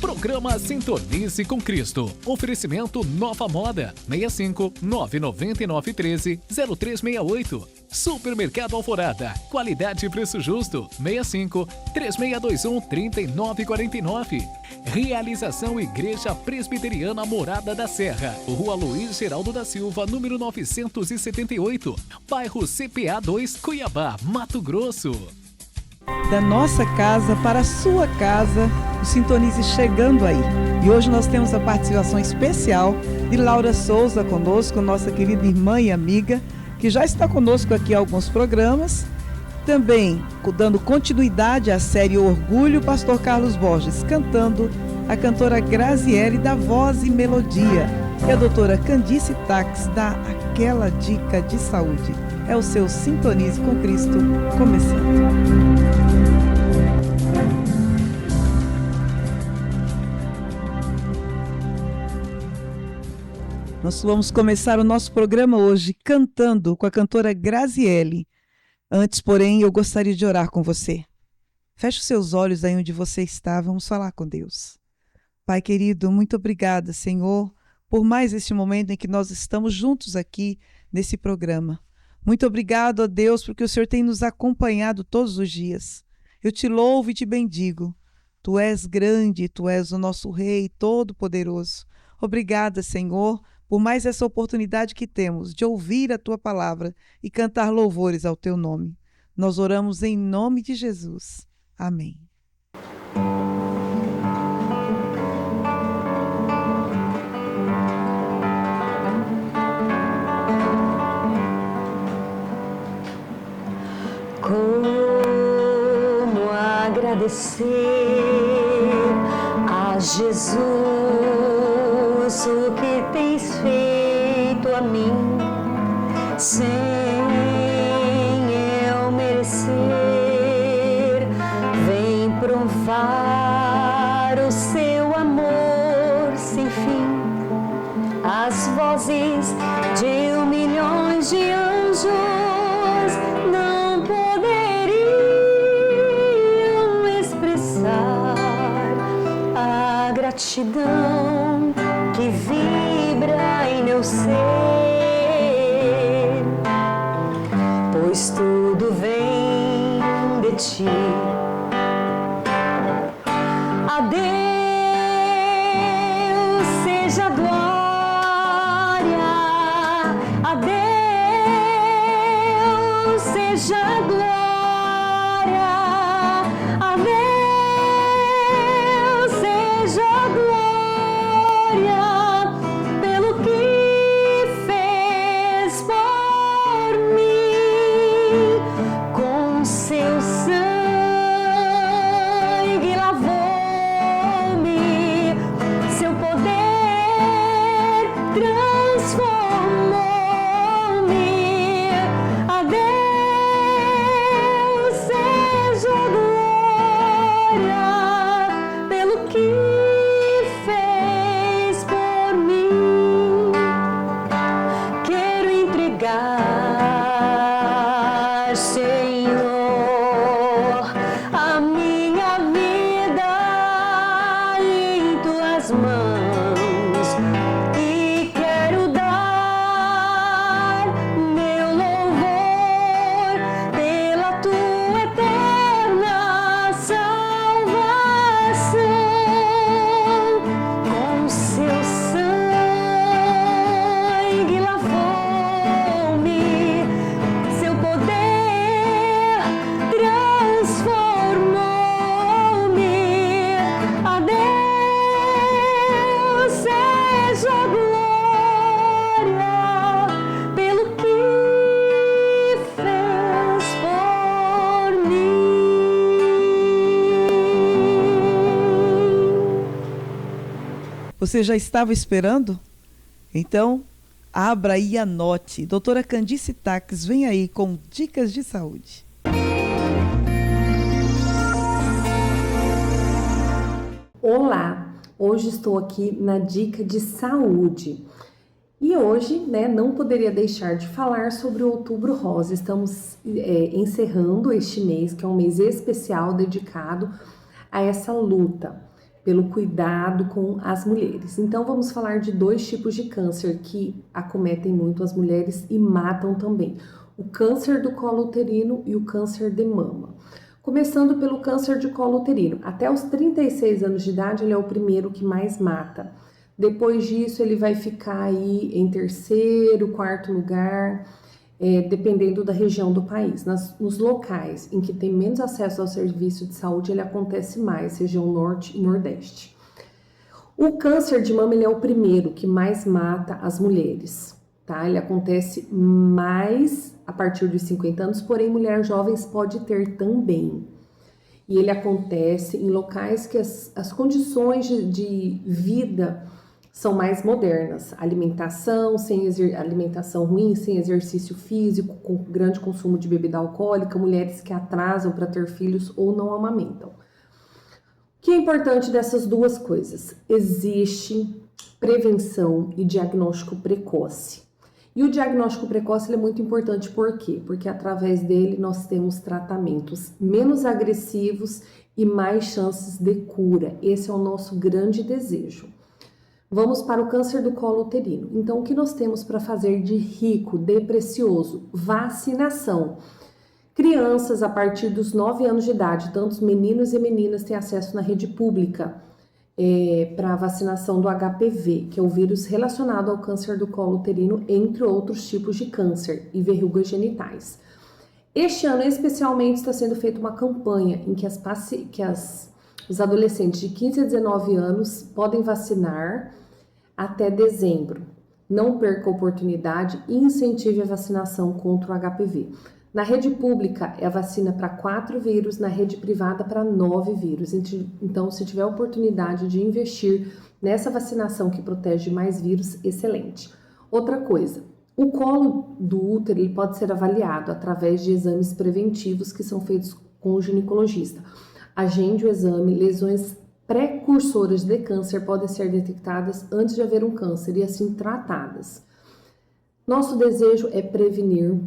Programa Sintonize com Cristo. Oferecimento Nova Moda. 65 99913 0368. Supermercado Alvorada. Qualidade e preço justo. 65 3621 3949. Realização Igreja Presbiteriana Morada da Serra. Rua Luiz Geraldo da Silva, número 978. Bairro CPA 2, Cuiabá, Mato Grosso. Da nossa casa para a sua casa, o Sintonize chegando aí. E hoje nós temos a participação especial de Laura Souza conosco, nossa querida irmã e amiga, que já está conosco aqui em alguns programas. Também dando continuidade à série Orgulho, Pastor Carlos Borges cantando, a cantora Graziele da Voz e Melodia e a doutora Candice Tax dá aquela dica de saúde. É o seu Sintonize com Cristo começando. Nós vamos começar o nosso programa hoje cantando com a cantora Graziele. Antes, porém, eu gostaria de orar com você. Feche os seus olhos aí onde você está, vamos falar com Deus. Pai querido, muito obrigada, Senhor, por mais este momento em que nós estamos juntos aqui nesse programa. Muito obrigado, ó Deus, porque o Senhor tem nos acompanhado todos os dias. Eu te louvo e te bendigo. Tu és grande, Tu és o nosso Rei Todo-Poderoso. Obrigada, Senhor, por mais essa oportunidade que temos de ouvir a Tua palavra e cantar louvores ao Teu nome. Nós oramos em nome de Jesus. Amém. Como agradecer a Jesus o que tens feito a mim, sem eu merecer. Vem provar o seu amor sem fim. As vozes de milhões de anjos não poderiam expressar a gratidão que vibra em meu ser, pois tudo vem de ti. A Deus seja a glória, a Deus seja a glória, a Deus seja a glória, pelo que fez por mim, com seu sangue lavou-me, seu poder transformou-me. A Deus seja a glória, pelo que fez por mim. Quero entregar, Senhor, a minha vida em Tuas mãos e quero dar meu louvor pela Tua eterna salvação. Com seu sangue lavou-me, seu poder transformou-me. A Deus seja a glória, pelo que fez por mim. Você já estava esperando? Então, abra e anote. Doutora Candice Tax vem aí com dicas de saúde. Olá, hoje estou aqui na dica de saúde. E hoje, não poderia deixar de falar sobre o Outubro Rosa. Estamos encerrando este mês, que é um mês especial dedicado a essa luta pelo cuidado com as mulheres. Então vamos falar de 2 tipos de câncer que acometem muito as mulheres e matam também: o câncer do colo uterino e o câncer de mama. Começando pelo câncer de colo uterino, até os 36 anos de idade ele é o primeiro que mais mata. Depois disso ele vai ficar aí em 3º, 4º lugar, dependendo da região do país. Nos locais em que tem menos acesso ao serviço de saúde, ele acontece mais, região norte e nordeste. O câncer de mama ele é o primeiro que mais mata as mulheres, tá? Ele acontece mais a partir dos 50 anos, porém mulheres jovens pode ter também. E ele acontece em locais que as condições de vida são mais modernas, alimentação ruim, sem exercício físico, com grande consumo de bebida alcoólica, mulheres que atrasam para ter filhos ou não amamentam. O que é importante dessas 2 coisas? Existe prevenção e diagnóstico precoce. E o diagnóstico precoce ele é muito importante, por quê? Porque através dele nós temos tratamentos menos agressivos e mais chances de cura. Esse é o nosso grande desejo. Vamos para o câncer do colo uterino. Então, o que nós temos para fazer de rico, de precioso? Vacinação. Crianças a partir dos 9 anos de idade, tanto meninos e meninas têm acesso na rede pública para a vacinação do HPV, que é o vírus relacionado ao câncer do colo uterino, entre outros tipos de câncer e verrugas genitais. Este ano, especialmente, está sendo feita uma campanha em que os adolescentes de 15 a 19 anos podem vacinar até dezembro. Não perca a oportunidade e incentive a vacinação contra o HPV. Na rede pública é a vacina para 4 vírus, na rede privada para 9 vírus. Então, se tiver a oportunidade de investir nessa vacinação que protege mais vírus, excelente. Outra coisa, o colo do útero ele pode ser avaliado através de exames preventivos que são feitos com o ginecologista. Agende o exame, lesões precursoras de câncer podem ser detectadas antes de haver um câncer e assim tratadas. Nosso desejo é prevenir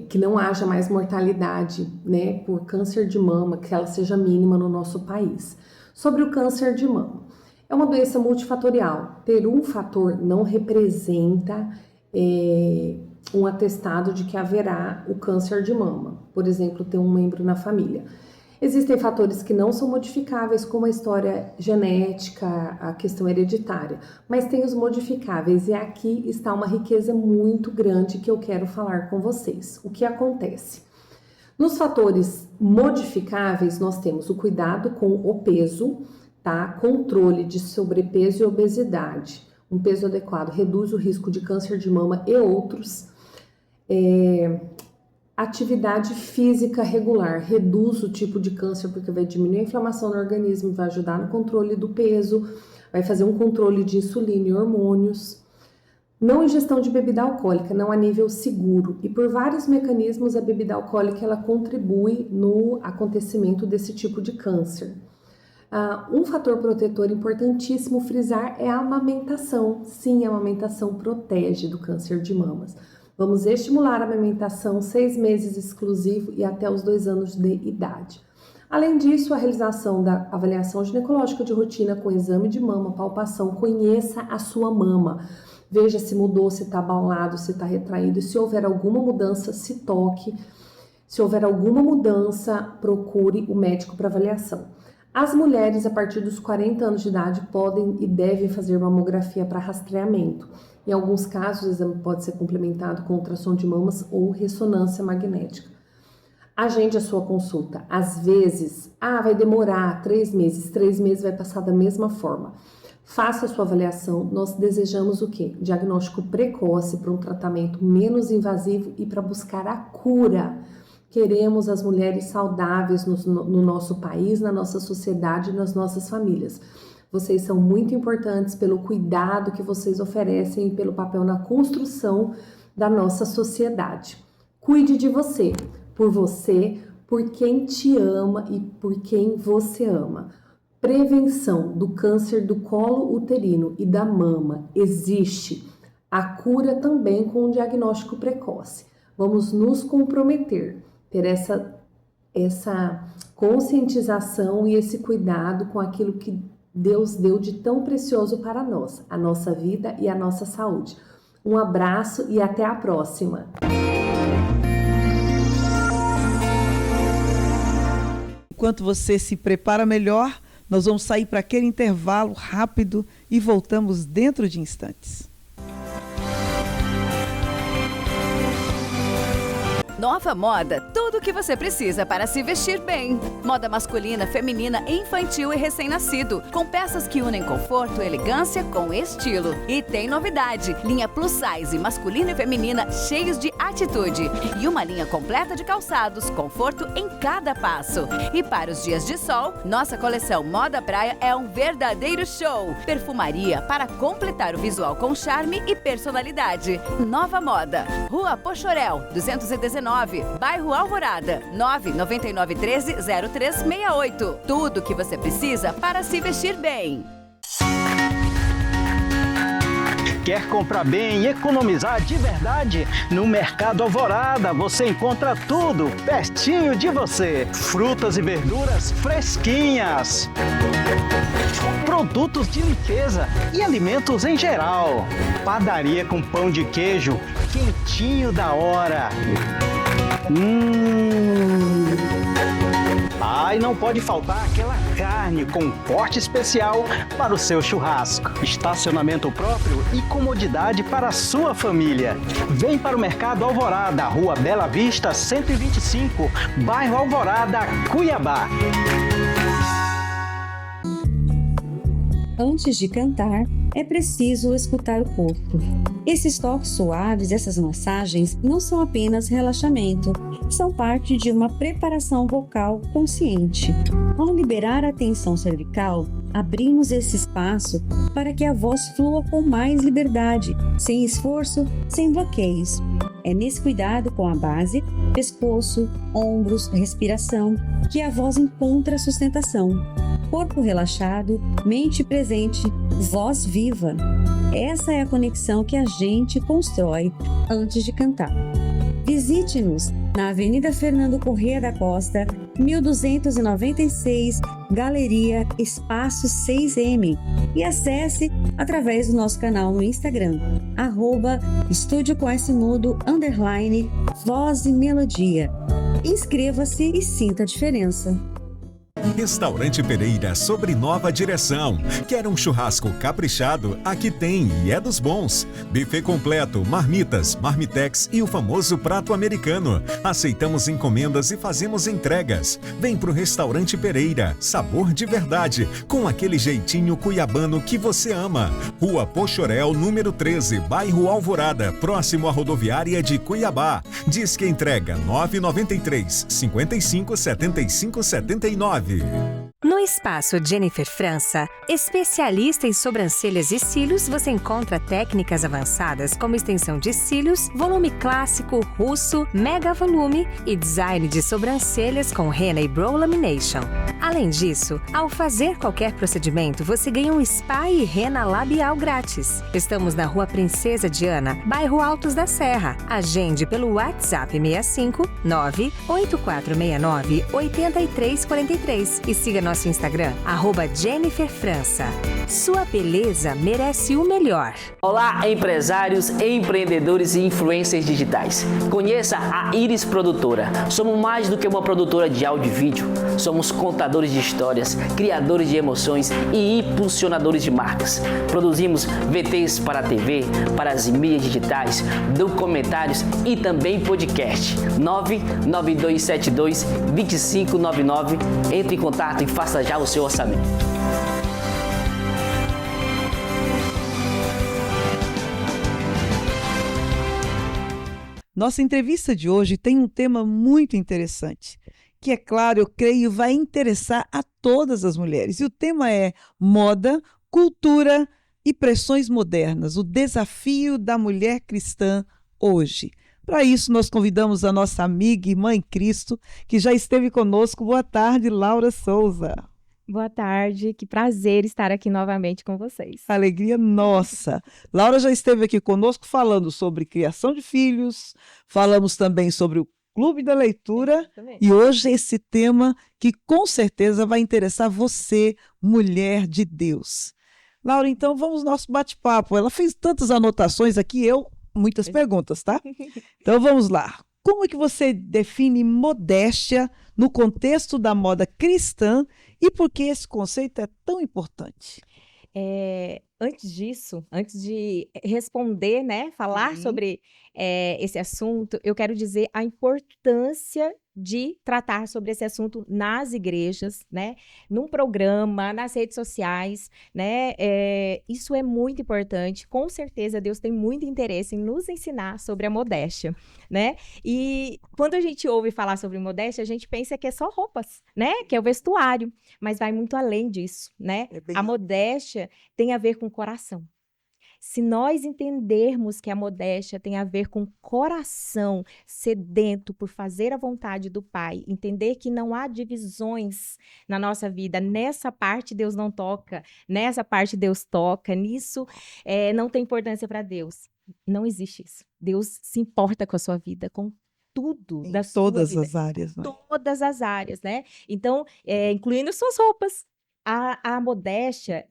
que não haja mais mortalidade, né, por câncer de mama, que ela seja mínima no nosso país. Sobre o câncer de mama, é uma doença multifatorial. Ter um fator não representa um atestado de que haverá o câncer de mama. Por exemplo, ter um membro na família. Existem fatores que não são modificáveis, como a história genética, a questão hereditária, mas tem os modificáveis e aqui está uma riqueza muito grande que eu quero falar com vocês. O que acontece? Nos fatores modificáveis, nós temos o cuidado com o peso, tá? Controle de sobrepeso e obesidade. Um peso adequado reduz o risco de câncer de mama e outros. Atividade física regular reduz o tipo de câncer porque vai diminuir a inflamação no organismo, vai ajudar no controle do peso, vai fazer um controle de insulina e hormônios. Não ingestão de bebida alcoólica, não a nível seguro. E por vários mecanismos a bebida alcoólica ela contribui no acontecimento desse tipo de câncer. Um fator protetor importantíssimo frisar é a amamentação. Sim, a amamentação protege do câncer de mamas. Vamos estimular a amamentação 6 meses exclusivo e até os 2 anos de idade. Além disso, a realização da avaliação ginecológica de rotina com exame de mama, palpação, conheça a sua mama. Veja se mudou, se está abaulado, se está retraído. Se houver alguma mudança, se toque. Se houver alguma mudança, procure o médico para avaliação. As mulheres, a partir dos 40 anos de idade, podem e devem fazer mamografia para rastreamento. Em alguns casos, o exame pode ser complementado com ultrassom de mamas ou ressonância magnética. Agende a sua consulta. Às vezes, vai demorar 3 meses. 3 meses vai passar da mesma forma. Faça a sua avaliação. Nós desejamos o quê? Diagnóstico precoce para um tratamento menos invasivo e para buscar a cura. Queremos as mulheres saudáveis no nosso país, na nossa sociedade e nas nossas famílias. Vocês são muito importantes pelo cuidado que vocês oferecem e pelo papel na construção da nossa sociedade. Cuide de você, por quem te ama e por quem você ama. Prevenção do câncer do colo uterino e da mama existe. A cura também com o diagnóstico precoce. Vamos nos comprometer, ter essa essa conscientização e esse cuidado com aquilo que Deus deu de tão precioso para nós, a nossa vida e a nossa saúde. Um abraço e até a próxima! Enquanto você se prepara melhor, nós vamos sair para aquele intervalo rápido e voltamos dentro de instantes. Nova Moda, tudo o que você precisa para se vestir bem. Moda masculina, feminina, infantil e recém-nascido, com peças que unem conforto e elegância com estilo. E tem novidade, linha plus size, masculina e feminina, cheios de atitude. E uma linha completa de calçados, conforto em cada passo. E para os dias de sol, nossa coleção Moda Praia é um verdadeiro show. Perfumaria para completar o visual com charme e personalidade. Nova Moda, Rua Pochorel, 219, bairro Alvorada, 99913-0368. Tudo o que você precisa para se vestir bem. Quer comprar bem e economizar de verdade? No Mercado Alvorada você encontra tudo pertinho de você. Frutas e verduras fresquinhas, produtos de limpeza e alimentos em geral. Padaria com pão de queijo quentinho da hora. E não pode faltar aquela carne com corte especial para o seu churrasco. Estacionamento próprio e comodidade para a sua família. Vem para o Mercado Alvorada, Rua Bela Vista, 125, bairro Alvorada, Cuiabá. Antes de cantar, é preciso escutar o corpo. Esses toques suaves, essas massagens, não são apenas relaxamento, são parte de uma preparação vocal consciente. Ao liberar a tensão cervical, abrimos esse espaço para que a voz flua com mais liberdade, sem esforço, sem bloqueios. É nesse cuidado com a base, pescoço, ombros, respiração, que a voz encontra sustentação. Corpo relaxado, mente presente, voz viva. Essa é a conexão que a gente constrói antes de cantar. Visite-nos na Avenida Fernando Corrêa da Costa, 1296, Galeria Espaço 6M, e acesse através do nosso canal no Instagram, @estudiocoesmudo_voz e melodia. Inscreva-se e sinta a diferença. Restaurante Pereira, sobre nova direção. Quer um churrasco caprichado? Aqui tem, e é dos bons. Buffet completo, marmitas, marmitex e o famoso prato americano. Aceitamos encomendas e fazemos entregas. Vem pro Restaurante Pereira, sabor de verdade, com aquele jeitinho cuiabano que você ama. Rua Pochorel, número 13, bairro Alvorada, próximo à rodoviária de Cuiabá. Diz que entrega 993 55 75 79. No Espaço Jennifer França, especialista em sobrancelhas e cílios, você encontra técnicas avançadas como extensão de cílios, volume clássico, russo, mega volume e design de sobrancelhas com henna e brow lamination. Além disso, ao fazer qualquer procedimento, você ganha um spa e henna labial grátis. Estamos na Rua Princesa Diana, bairro Altos da Serra. Agende pelo WhatsApp 65 98469 8343 e siga nosso Instagram, @JenniferFrança. Sua beleza merece o melhor. Olá, empresários, empreendedores e influencers digitais. Conheça a Iris Produtora. Somos mais do que uma produtora de áudio e vídeo. Somos contadores de histórias, criadores de emoções e impulsionadores de marcas. Produzimos VTs para a TV, para as mídias digitais, documentários e também podcast. 99272-2599. Entre em contato e faça já o seu orçamento. Nossa entrevista de hoje tem um tema muito interessante, que é claro, eu creio, vai interessar a todas as mulheres. E o tema é moda, cultura e pressões modernas, o desafio da mulher cristã hoje. Para isso, nós convidamos a nossa amiga e mãe Cristo, que já esteve conosco. Boa tarde, Laura Souza. Boa tarde, que prazer estar aqui novamente com vocês. Alegria nossa. Laura já esteve aqui conosco falando sobre criação de filhos, falamos também sobre Clube da Leitura. Exatamente. E hoje esse tema que com certeza vai interessar você, mulher de Deus. Laura, então vamos ao nosso bate-papo. Ela fez tantas anotações aqui, muitas perguntas, tá? Então vamos lá. Como é que você define modéstia no contexto da moda cristã e por que esse conceito é tão importante? Antes disso, antes de responder, né, falar sobre esse assunto, eu quero dizer a importância de tratar sobre esse assunto nas igrejas, né, num programa, nas redes sociais, né, isso é muito importante. Com certeza Deus tem muito interesse em nos ensinar sobre a modéstia, né, e quando a gente ouve falar sobre modéstia, a gente pensa que é só roupas, né, que é o vestuário, mas vai muito além disso, né, a modéstia tem a ver com coração. Se nós entendermos que a modéstia tem a ver com coração sedento por fazer a vontade do Pai, entender que não há divisões na nossa vida, nessa parte Deus não toca, nessa parte Deus toca, nisso não tem importância para Deus. Não existe isso. Deus se importa com a sua vida, com tudo da sua vida. Todas as áreas, não é? Todas as áreas, né? Então, incluindo suas roupas. A modéstia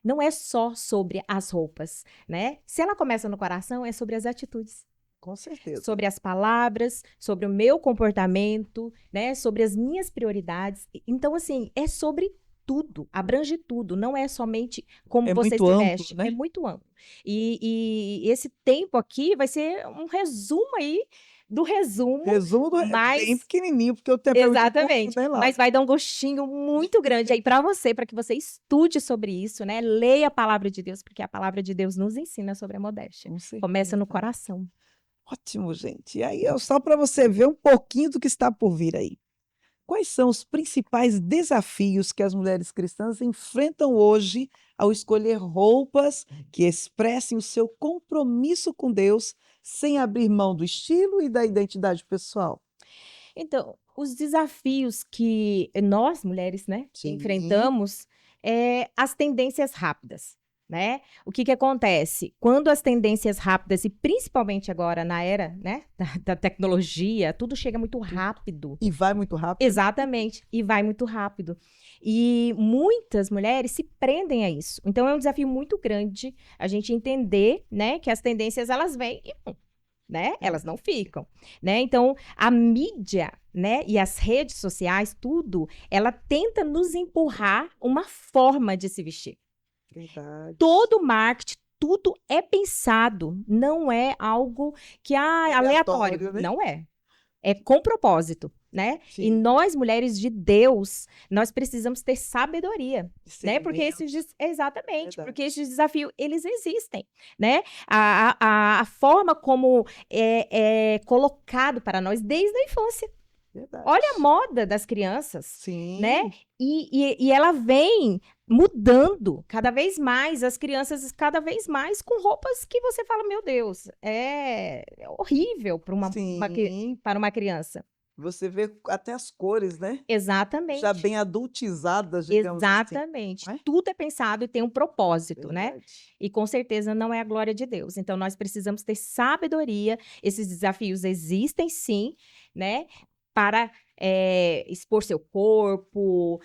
não é só sobre as roupas, né? Se ela começa no coração, é sobre as atitudes. Com certeza. Sobre as palavras, sobre o meu comportamento, né? Sobre as minhas prioridades. Então, assim, é sobre tudo, abrange tudo, não é somente como você se veste, né? É muito amplo. E esse tempo aqui vai ser um resumo aí do resumo. Bem pequenininho, porque o tempo exatamente, é muito curto, né, mas vai dar um gostinho muito grande aí para que você estude sobre isso, né? Leia a palavra de Deus, porque a palavra de Deus nos ensina sobre a modéstia. Começa no coração. Ótimo, gente. E aí, só para você ver um pouquinho do que está por vir aí. Quais são os principais desafios que as mulheres cristãs enfrentam hoje ao escolher roupas que expressem o seu compromisso com Deus sem abrir mão do estilo e da identidade pessoal? Então, os desafios que nós, mulheres, né, enfrentamos as tendências rápidas. Né? O que acontece? Quando as tendências rápidas, e principalmente agora na era, né, da tecnologia, tudo chega muito rápido. E vai muito rápido. Exatamente, e vai muito rápido. E muitas mulheres se prendem a isso. Então é um desafio muito grande a gente entender, né, que as tendências elas vêm e vão, né? Elas não ficam, né? Então a mídia, né, e as redes sociais, tudo, ela tenta nos empurrar uma forma de se vestir. Verdade. Todo marketing, tudo é pensado, não é algo que aleatório, né? Não é. É com propósito, né? Sim. E nós, mulheres de Deus, nós precisamos ter sabedoria, né? Porque exatamente, porque esses desafios, eles existem, né? A forma como é colocado para nós desde a infância. Verdade. Olha a moda das crianças, né? E ela vem mudando cada vez mais, as crianças cada vez mais com roupas que você fala, meu Deus, é horrível para uma criança. Você vê até as cores, né? Exatamente. Já bem adultizadas, digamos exatamente. Assim. Tudo é pensado e tem um propósito, né? E com certeza não é a glória de Deus. Então, nós precisamos ter sabedoria. Esses desafios existem, sim, né? Para expor seu corpo,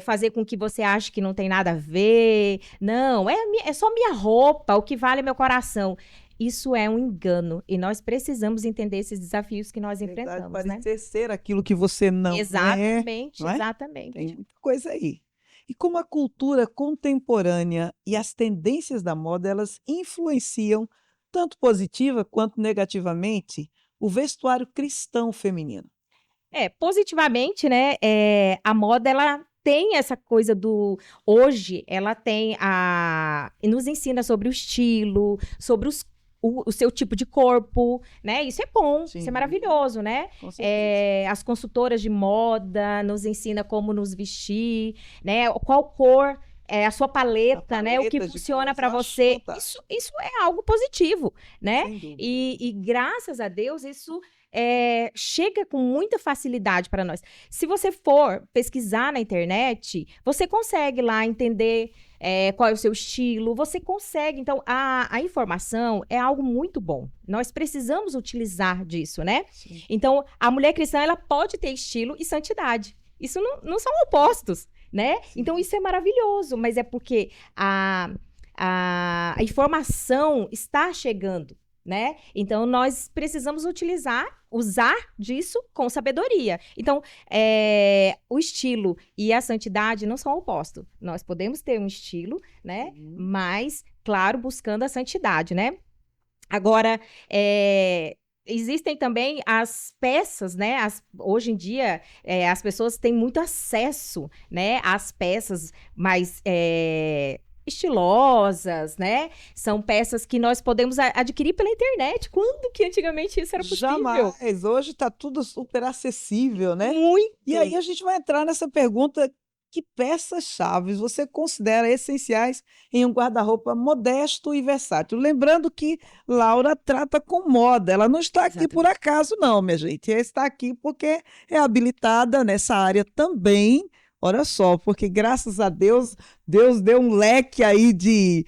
fazer com que você ache que não tem nada a ver. Não, é só minha roupa, o que vale é meu coração. Isso é um engano e nós precisamos entender esses desafios que nós enfrentamos, parecer ser aquilo que você não exatamente, é. Não é? Exatamente. Tem muita coisa aí. E como a cultura contemporânea e as tendências da moda, elas influenciam, tanto positiva quanto negativamente, o vestuário cristão feminino? Positivamente, né, a moda, ela tem essa coisa hoje, ela tem nos ensina sobre o estilo, sobre o seu tipo de corpo, né, isso é bom, isso é maravilhoso, né, as consultoras de moda nos ensinam como nos vestir, né, qual cor a sua paleta, né? O que funciona para você. Isso é algo positivo, né? E graças a Deus, isso chega com muita facilidade para nós. Se você for pesquisar na internet, você consegue lá entender qual é o seu estilo, você consegue. Então, a informação é algo muito bom. Nós precisamos utilizar disso, né? Sim. Então, a mulher cristã, ela pode ter estilo e santidade. Isso não são opostos, né? Sim. Então, isso é maravilhoso, mas é porque a informação está chegando, né? Então, nós precisamos usar disso com sabedoria. Então, o estilo e a santidade não são opostos. Nós podemos ter um estilo, né? Mas, claro, buscando a santidade, né? Agora, existem também as peças, né? Hoje em dia, as pessoas têm muito acesso, né? Às peças mais estilosas, né? São peças que nós podemos adquirir pela internet. Quando que antigamente isso era possível? Jamais. Hoje está tudo super acessível, né? Muito. E aí a gente vai entrar nessa pergunta: que peças-chave você considera essenciais em um guarda-roupa modesto e versátil? Lembrando que Laura trata com moda. Ela não está aqui por acaso, não, minha gente. Ela está aqui porque é habilitada nessa área também. Olha só, porque graças a Deus, Deus deu um leque aí de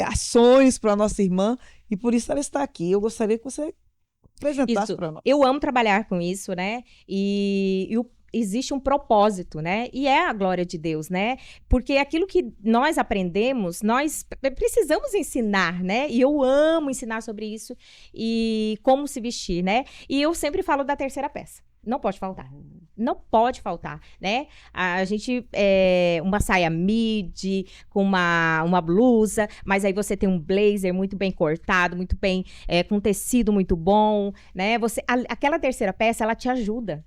ações para a nossa irmã e por isso ela está aqui. Eu gostaria que você apresentasse para nós. Eu amo trabalhar com isso, né? Existe um propósito, né? E é a glória de Deus, né? Porque aquilo que nós aprendemos, nós precisamos ensinar, né? E eu amo ensinar sobre isso e como se vestir, né? E eu sempre falo da terceira peça. Não pode faltar. Não pode faltar, né? A gente, uma saia midi, com uma blusa, mas aí você tem um blazer muito bem cortado, muito bem, com tecido muito bom, né? Aquela terceira peça, ela te ajuda.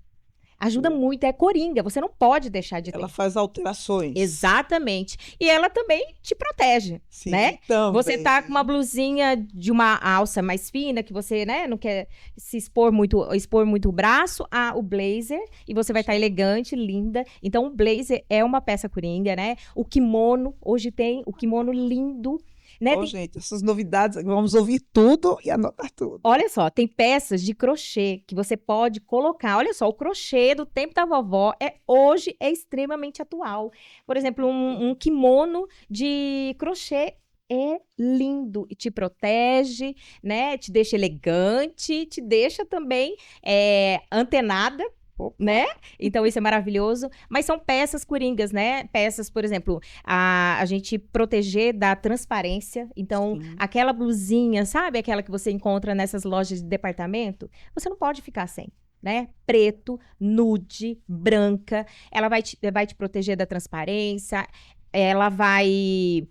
Ajuda muito, é coringa, você não pode deixar de ter. Ela faz alterações. Exatamente. E ela também te protege, Sim, né? Também. Você tá com uma blusinha de uma alça mais fina, que você, né, não quer se expor muito o braço, o blazer, e você vai estar elegante, linda. Então, o blazer é uma peça coringa, né? O kimono, hoje tem o kimono lindo, né? Gente, essas novidades, vamos ouvir tudo e anotar tudo. Olha só, tem peças de crochê que você pode colocar. Olha só, o crochê do tempo da vovó hoje é extremamente atual. Por exemplo, um kimono de crochê é lindo e te protege, né? Te deixa elegante, te deixa também antenada, né? Então isso é maravilhoso, mas são peças coringas, né? Peças, por exemplo, a gente proteger da transparência. Então, aquela blusinha, sabe? Aquela que você encontra nessas lojas de departamento, você não pode ficar sem, né? Preto, nude, branca, ela vai te proteger da transparência, ela vai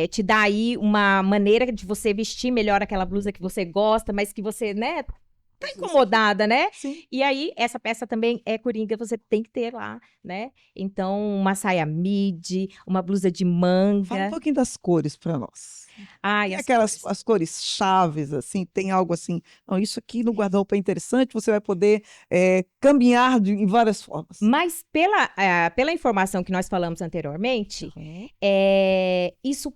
te dar aí uma maneira de você vestir melhor aquela blusa que você gosta, mas que você, né, tá incomodada, né? Sim. E aí, essa peça também é coringa, você tem que ter lá, né? Então, uma saia midi, uma blusa de manga. Fala um pouquinho das cores para nós. Ai, as cores chaves, assim, tem algo assim, não, isso aqui no guarda-roupa é interessante, você vai poder caminhar em várias formas. Mas pela informação que nós falamos anteriormente, isso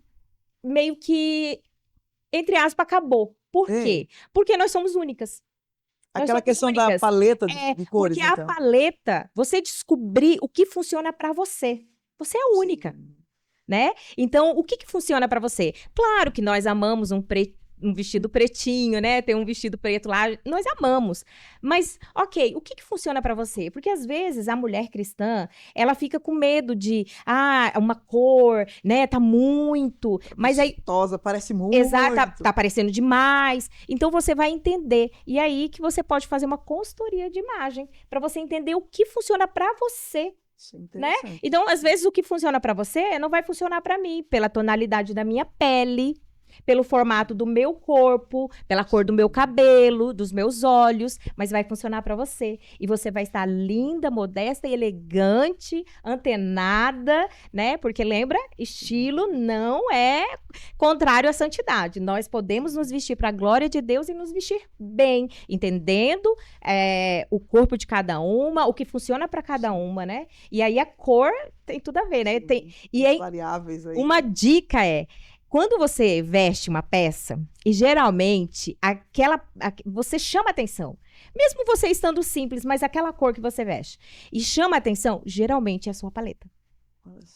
meio que, entre aspas, acabou. Por quê? Porque nós somos únicas. Aquela questão da paleta de cores, porque a paleta, você descobrir o que funciona para você. Você é única, né? Então, o que funciona para você? Claro que nós amamos um vestido pretinho, né? Tem um vestido preto lá, nós amamos. Mas, ok, o que funciona para você? Porque às vezes a mulher cristã, ela fica com medo de, uma cor, né? Tá muito, mas aí... Vistosa, parece muito. Exato, tá parecendo demais. Então você vai entender. E aí que você pode fazer uma consultoria de imagem para você entender o que funciona para você. Né? Então, às vezes, o que funciona para você não vai funcionar para mim, pela tonalidade da minha pele, pelo formato do meu corpo, pela cor do meu cabelo, dos meus olhos, mas vai funcionar para você. E você vai estar linda, modesta e elegante, antenada, né? Porque lembra, estilo não é contrário à santidade. Nós podemos nos vestir para a glória de Deus e nos vestir bem, entendendo o corpo de cada uma, o que funciona para cada uma, né? E aí a cor tem tudo a ver, né? Variáveis aí. Uma dica Quando você veste uma peça, e geralmente você chama atenção. Mesmo você estando simples, mas aquela cor que você veste e chama atenção, geralmente é a sua paleta.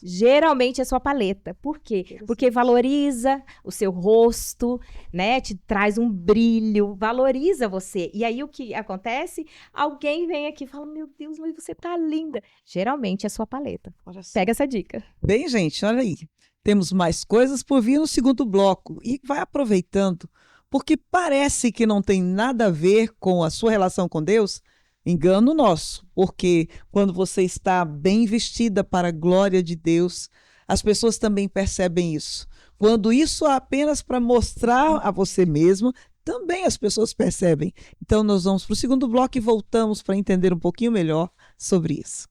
Geralmente é sua paleta. Por quê? Porque valoriza o seu rosto, né? Te traz um brilho, valoriza você. E aí o que acontece? Alguém vem aqui e fala: meu Deus, mas você tá linda. Geralmente é sua paleta. Pega essa dica. Bem, gente, olha aí. Temos mais coisas por vir no segundo bloco. E vai aproveitando, porque parece que não tem nada a ver com a sua relação com Deus. Engano nosso, porque quando você está bem vestida para a glória de Deus, as pessoas também percebem isso. Quando isso é apenas para mostrar a você mesmo, também as pessoas percebem. Então nós vamos para o segundo bloco e voltamos para entender um pouquinho melhor sobre isso.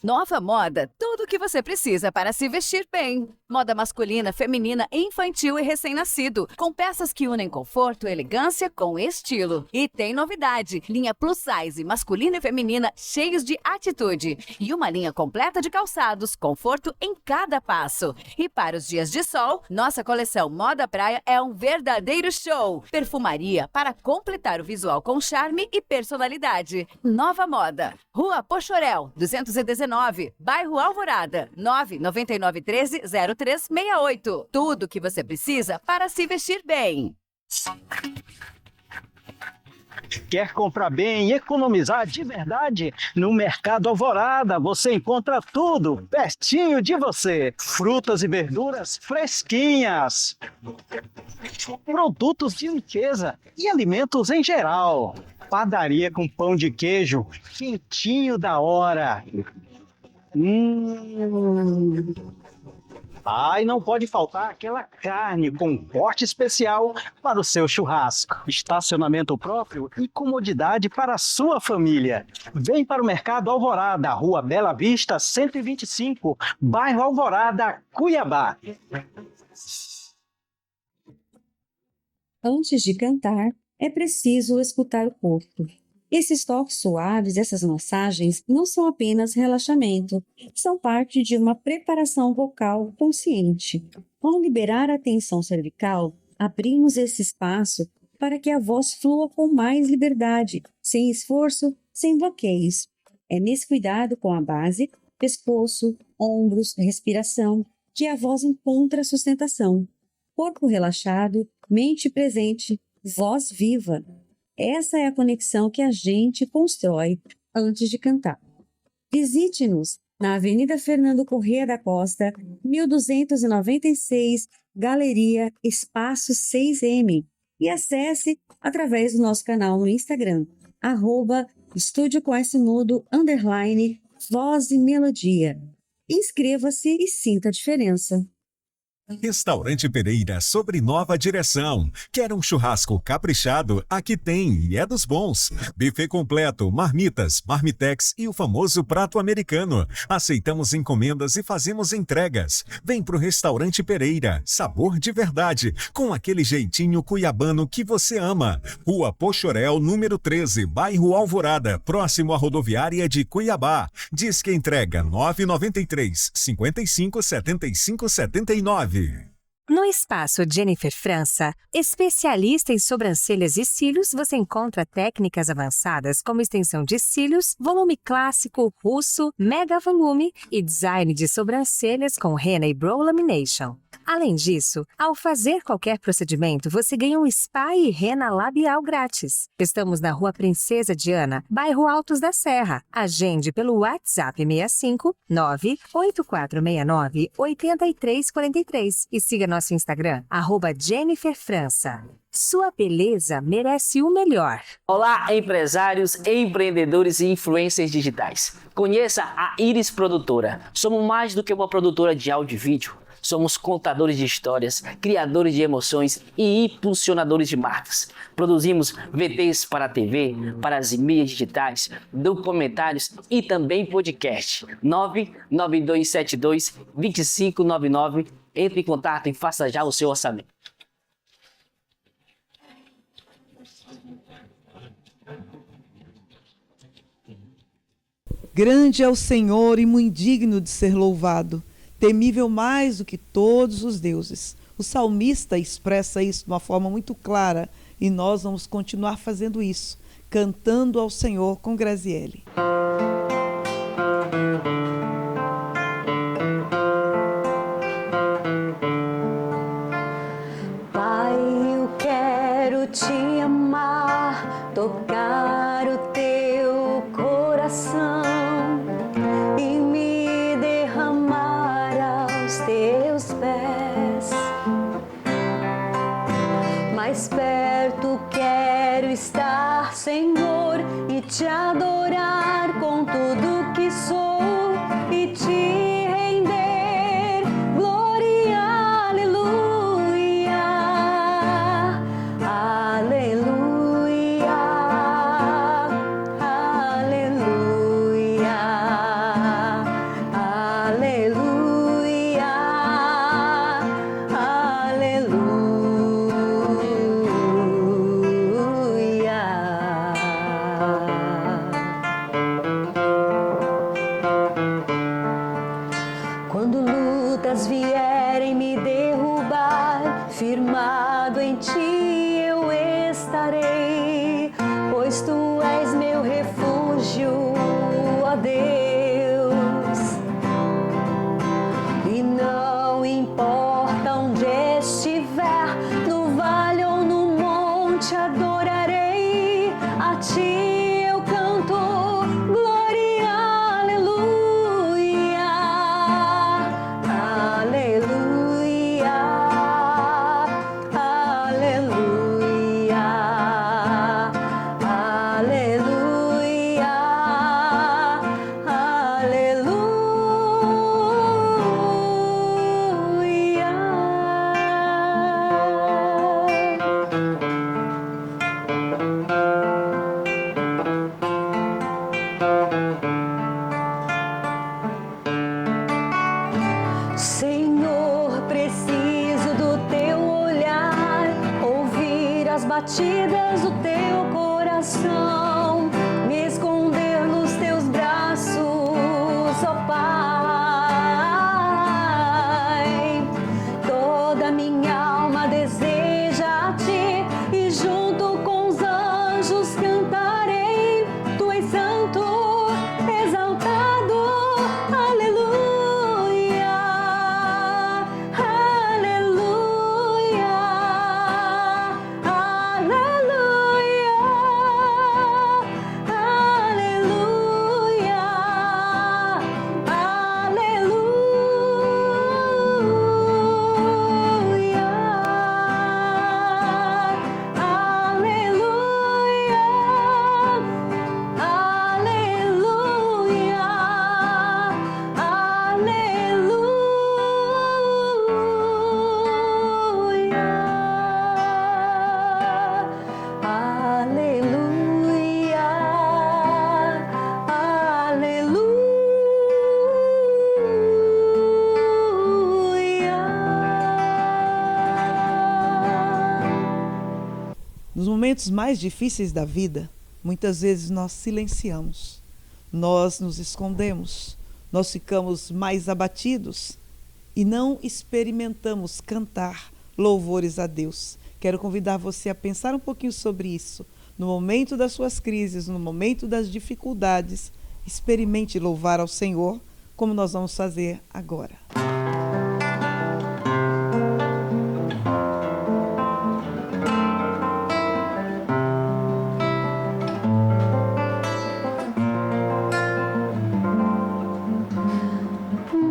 Nova Moda, tudo o que você precisa para se vestir bem. Moda masculina, feminina, infantil e recém-nascido, com peças que unem conforto e elegância com estilo. E tem novidade, linha plus size, masculina e feminina, cheios de atitude. E uma linha completa de calçados, conforto em cada passo. E para os dias de sol, nossa coleção Moda Praia é um verdadeiro show. Perfumaria para completar o visual com charme e personalidade. Nova Moda, Rua Pochorel, 219, bairro Alvorada, 999130368. Tudo o que você precisa para se vestir bem. Quer comprar bem e economizar de verdade? No Mercado Alvorada você encontra tudo pertinho de você. Frutas e verduras fresquinhas, produtos de limpeza e alimentos em geral. Padaria com pão de queijo quentinho da hora. E não pode faltar aquela carne com corte especial para o seu churrasco. Estacionamento próprio e comodidade para a sua família. Vem para o Mercado Alvorada, Rua Bela Vista, 125, bairro Alvorada, Cuiabá. Antes de cantar, é preciso escutar o corpo. Esses toques suaves, essas massagens, não são apenas relaxamento, são parte de uma preparação vocal consciente. Ao liberar a tensão cervical, abrimos esse espaço para que a voz flua com mais liberdade, sem esforço, sem bloqueios. É nesse cuidado com a base, pescoço, ombros, respiração, que a voz encontra sustentação. Corpo relaxado, mente presente, voz viva. Essa é a conexão que a gente constrói antes de cantar. Visite-nos na Avenida Fernando Corrêa da Costa, 1296, Galeria Espaço 6M. E acesse através do nosso canal no Instagram, @estudiocoesmudo_voz e melodia. Inscreva-se e sinta a diferença. Restaurante Pereira, sobre nova direção. Quer um churrasco caprichado? Aqui tem e é dos bons. Buffet completo, marmitas, marmitex e o famoso prato americano. Aceitamos encomendas e fazemos entregas. Vem pro Restaurante Pereira, sabor de verdade, com aquele jeitinho cuiabano que você ama. Rua Pochorel, número 13, bairro Alvorada, próximo à rodoviária de Cuiabá. Diz que entrega 993 55 75 79. No Espaço Jennifer França, especialista em sobrancelhas e cílios, você encontra técnicas avançadas como extensão de cílios, volume clássico, russo, mega volume e design de sobrancelhas com henna e brow lamination. Além disso, ao fazer qualquer procedimento, você ganha um spa e henna labial grátis. Estamos na Rua Princesa Diana, bairro Altos da Serra. Agende pelo WhatsApp 65 98469 8343 e siga nosso Instagram, @JenniferFrança. Sua beleza merece o melhor. Olá, empresários, empreendedores e influencers digitais. Conheça a Iris Produtora. Somos mais do que uma produtora de áudio e vídeo. Somos contadores de histórias, criadores de emoções e impulsionadores de marcas. Produzimos VTs para a TV, para as mídias digitais, documentários e também podcast. 99272-2599. Entre em contato e faça já o seu orçamento. Grande é o Senhor e muito digno de ser louvado, temível mais do que todos os deuses. O salmista expressa isso de uma forma muito clara e nós vamos continuar fazendo isso, cantando ao Senhor com Graziele. Pai, eu quero te amar, tocar o teu coração e me derramar aos teus pés. Mais perto quero estar, Senhor, e te adorar com tudo que sou e te render glória, aleluia, aleluia, aleluia, aleluia, Quando lutas vierem me derrubar, firmado em ti eu estarei, pois tu és meu refúgio, ó Deus. E não importa onde estiver, no vale ou no monte, adorarei a ti, eu canto glória, aleluia, aleluia, aleluia, aleluia, Senhor, preciso do teu olhar, ouvir as batidas do teu coração, me esconder nos teus braços, ó Pai. Toda minha alma deseja a ti e junto com os anjos cantarei, tu és santo, exaltado, aleluia, aleluia, aleluia, aleluia, Nos momentos mais difíceis da vida, muitas vezes nós silenciamos, nós nos escondemos, nós ficamos mais abatidos e não experimentamos cantar louvores a Deus. Quero convidar você a pensar um pouquinho sobre isso. No momento das suas crises, no momento das dificuldades, experimente louvar ao Senhor, como nós vamos fazer agora.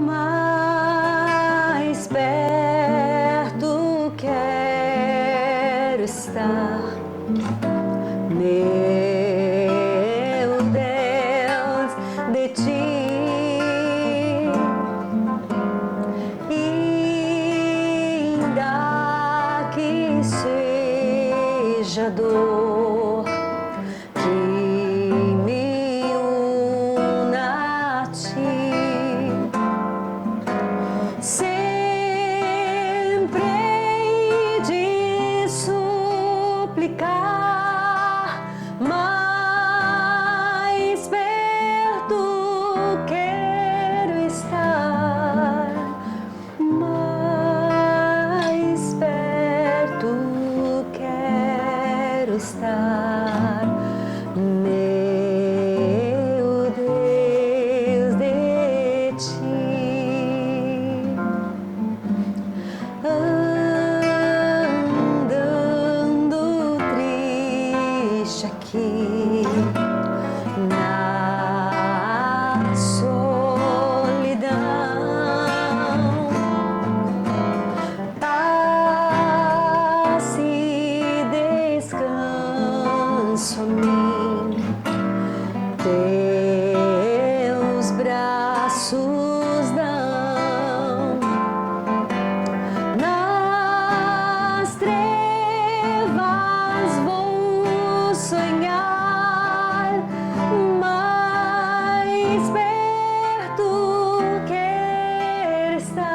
Mais perto quero estar, meu Deus, de ti. Ainda que seja dor que me una a ti, sempre hei de suplicar, mais perto teus braços não. Nas trevas vou sonhar, mais perto quero estar,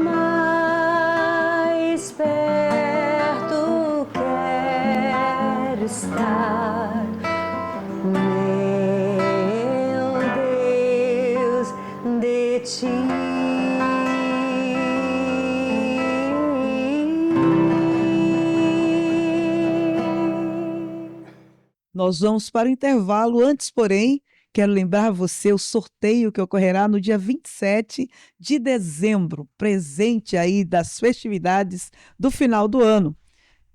mais perto quero estar, meu Deus, de ti. Nós vamos para o intervalo. Antes, porém, quero lembrar você o sorteio que ocorrerá no dia 27 de dezembro, presente aí das festividades do final do ano.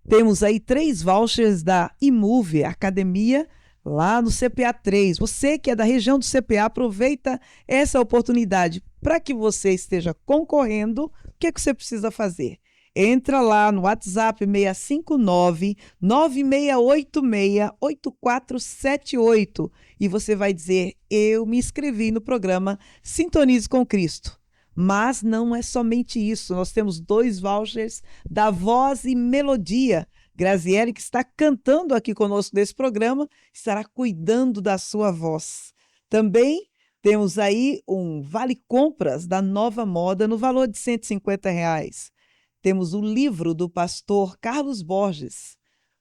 Temos aí 3 vouchers da Imove Academia, lá no CPA 3. Você que é da região do CPA, aproveita essa oportunidade para que você esteja concorrendo. O que é que você precisa fazer? Entra lá no WhatsApp 659-9686-8478 e você vai dizer: eu me inscrevi no programa Sintonize com Cristo. Mas não é somente isso, nós temos 2 vouchers da Voz e Melodia. Graziele, que está cantando aqui conosco nesse programa, estará cuidando da sua voz. Também temos aí um Vale Compras da Nova Moda no valor de R$150. Temos o livro do pastor Carlos Borges,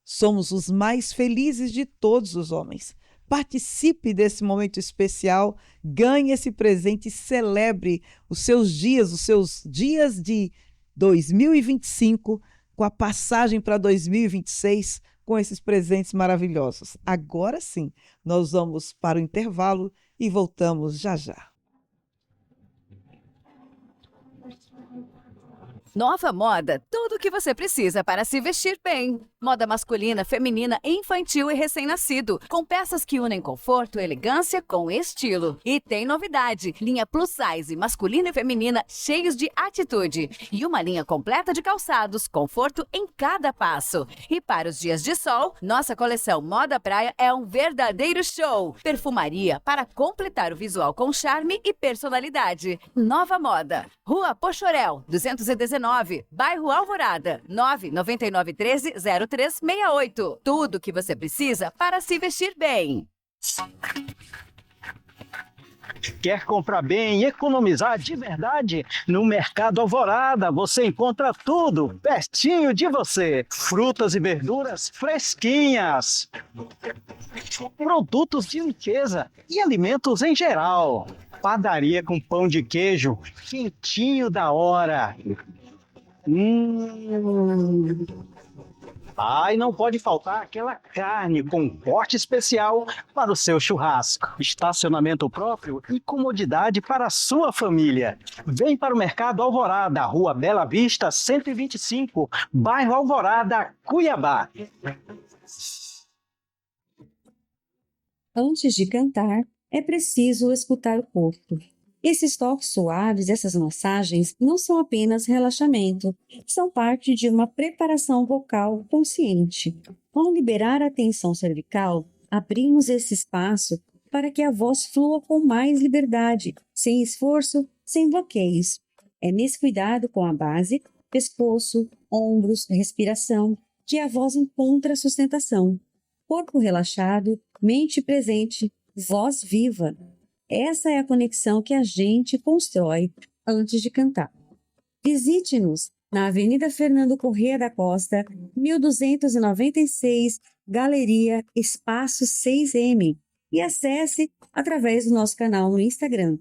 Somos os Mais Felizes de Todos os Homens. Participe desse momento especial, ganhe esse presente e celebre os seus dias de 2025, com a passagem para 2026, com esses presentes maravilhosos. Agora sim, nós vamos para o intervalo e voltamos já já. Nova Moda, tudo o que você precisa para se vestir bem. Moda masculina, feminina, infantil e recém-nascido, com peças que unem conforto e elegância com estilo. E tem novidade, linha plus size, masculina e feminina, cheios de atitude. E uma linha completa de calçados, conforto em cada passo. E para os dias de sol, nossa coleção Moda Praia é um verdadeiro show. Perfumaria para completar o visual com charme e personalidade. Nova Moda, Rua Pochorel, 219, bairro Alvorada, 99913-0368. Tudo o que você precisa para se vestir bem. Quer comprar bem e economizar de verdade? No Mercado Alvorada você encontra tudo pertinho de você. Frutas e verduras fresquinhas, produtos de limpeza e alimentos em geral. Padaria com pão de queijo quentinho da hora. E não pode faltar aquela carne com corte especial para o seu churrasco. Estacionamento próprio e comodidade para a sua família. Vem para o Mercado Alvorada, Rua Bela Vista, 125, bairro Alvorada, Cuiabá. Antes de cantar, é preciso escutar o corpo. Esses toques suaves, essas massagens, não são apenas relaxamento, são parte de uma preparação vocal consciente. Ao liberar a tensão cervical, abrimos esse espaço para que a voz flua com mais liberdade, sem esforço, sem bloqueios. É nesse cuidado com a base, pescoço, ombros, respiração, que a voz encontra sustentação. Corpo relaxado, mente presente, voz viva. Essa é a conexão que a gente constrói antes de cantar. Visite-nos na Avenida Fernando Corrêa da Costa, 1296, Galeria Espaço 6M. E acesse através do nosso canal no Instagram,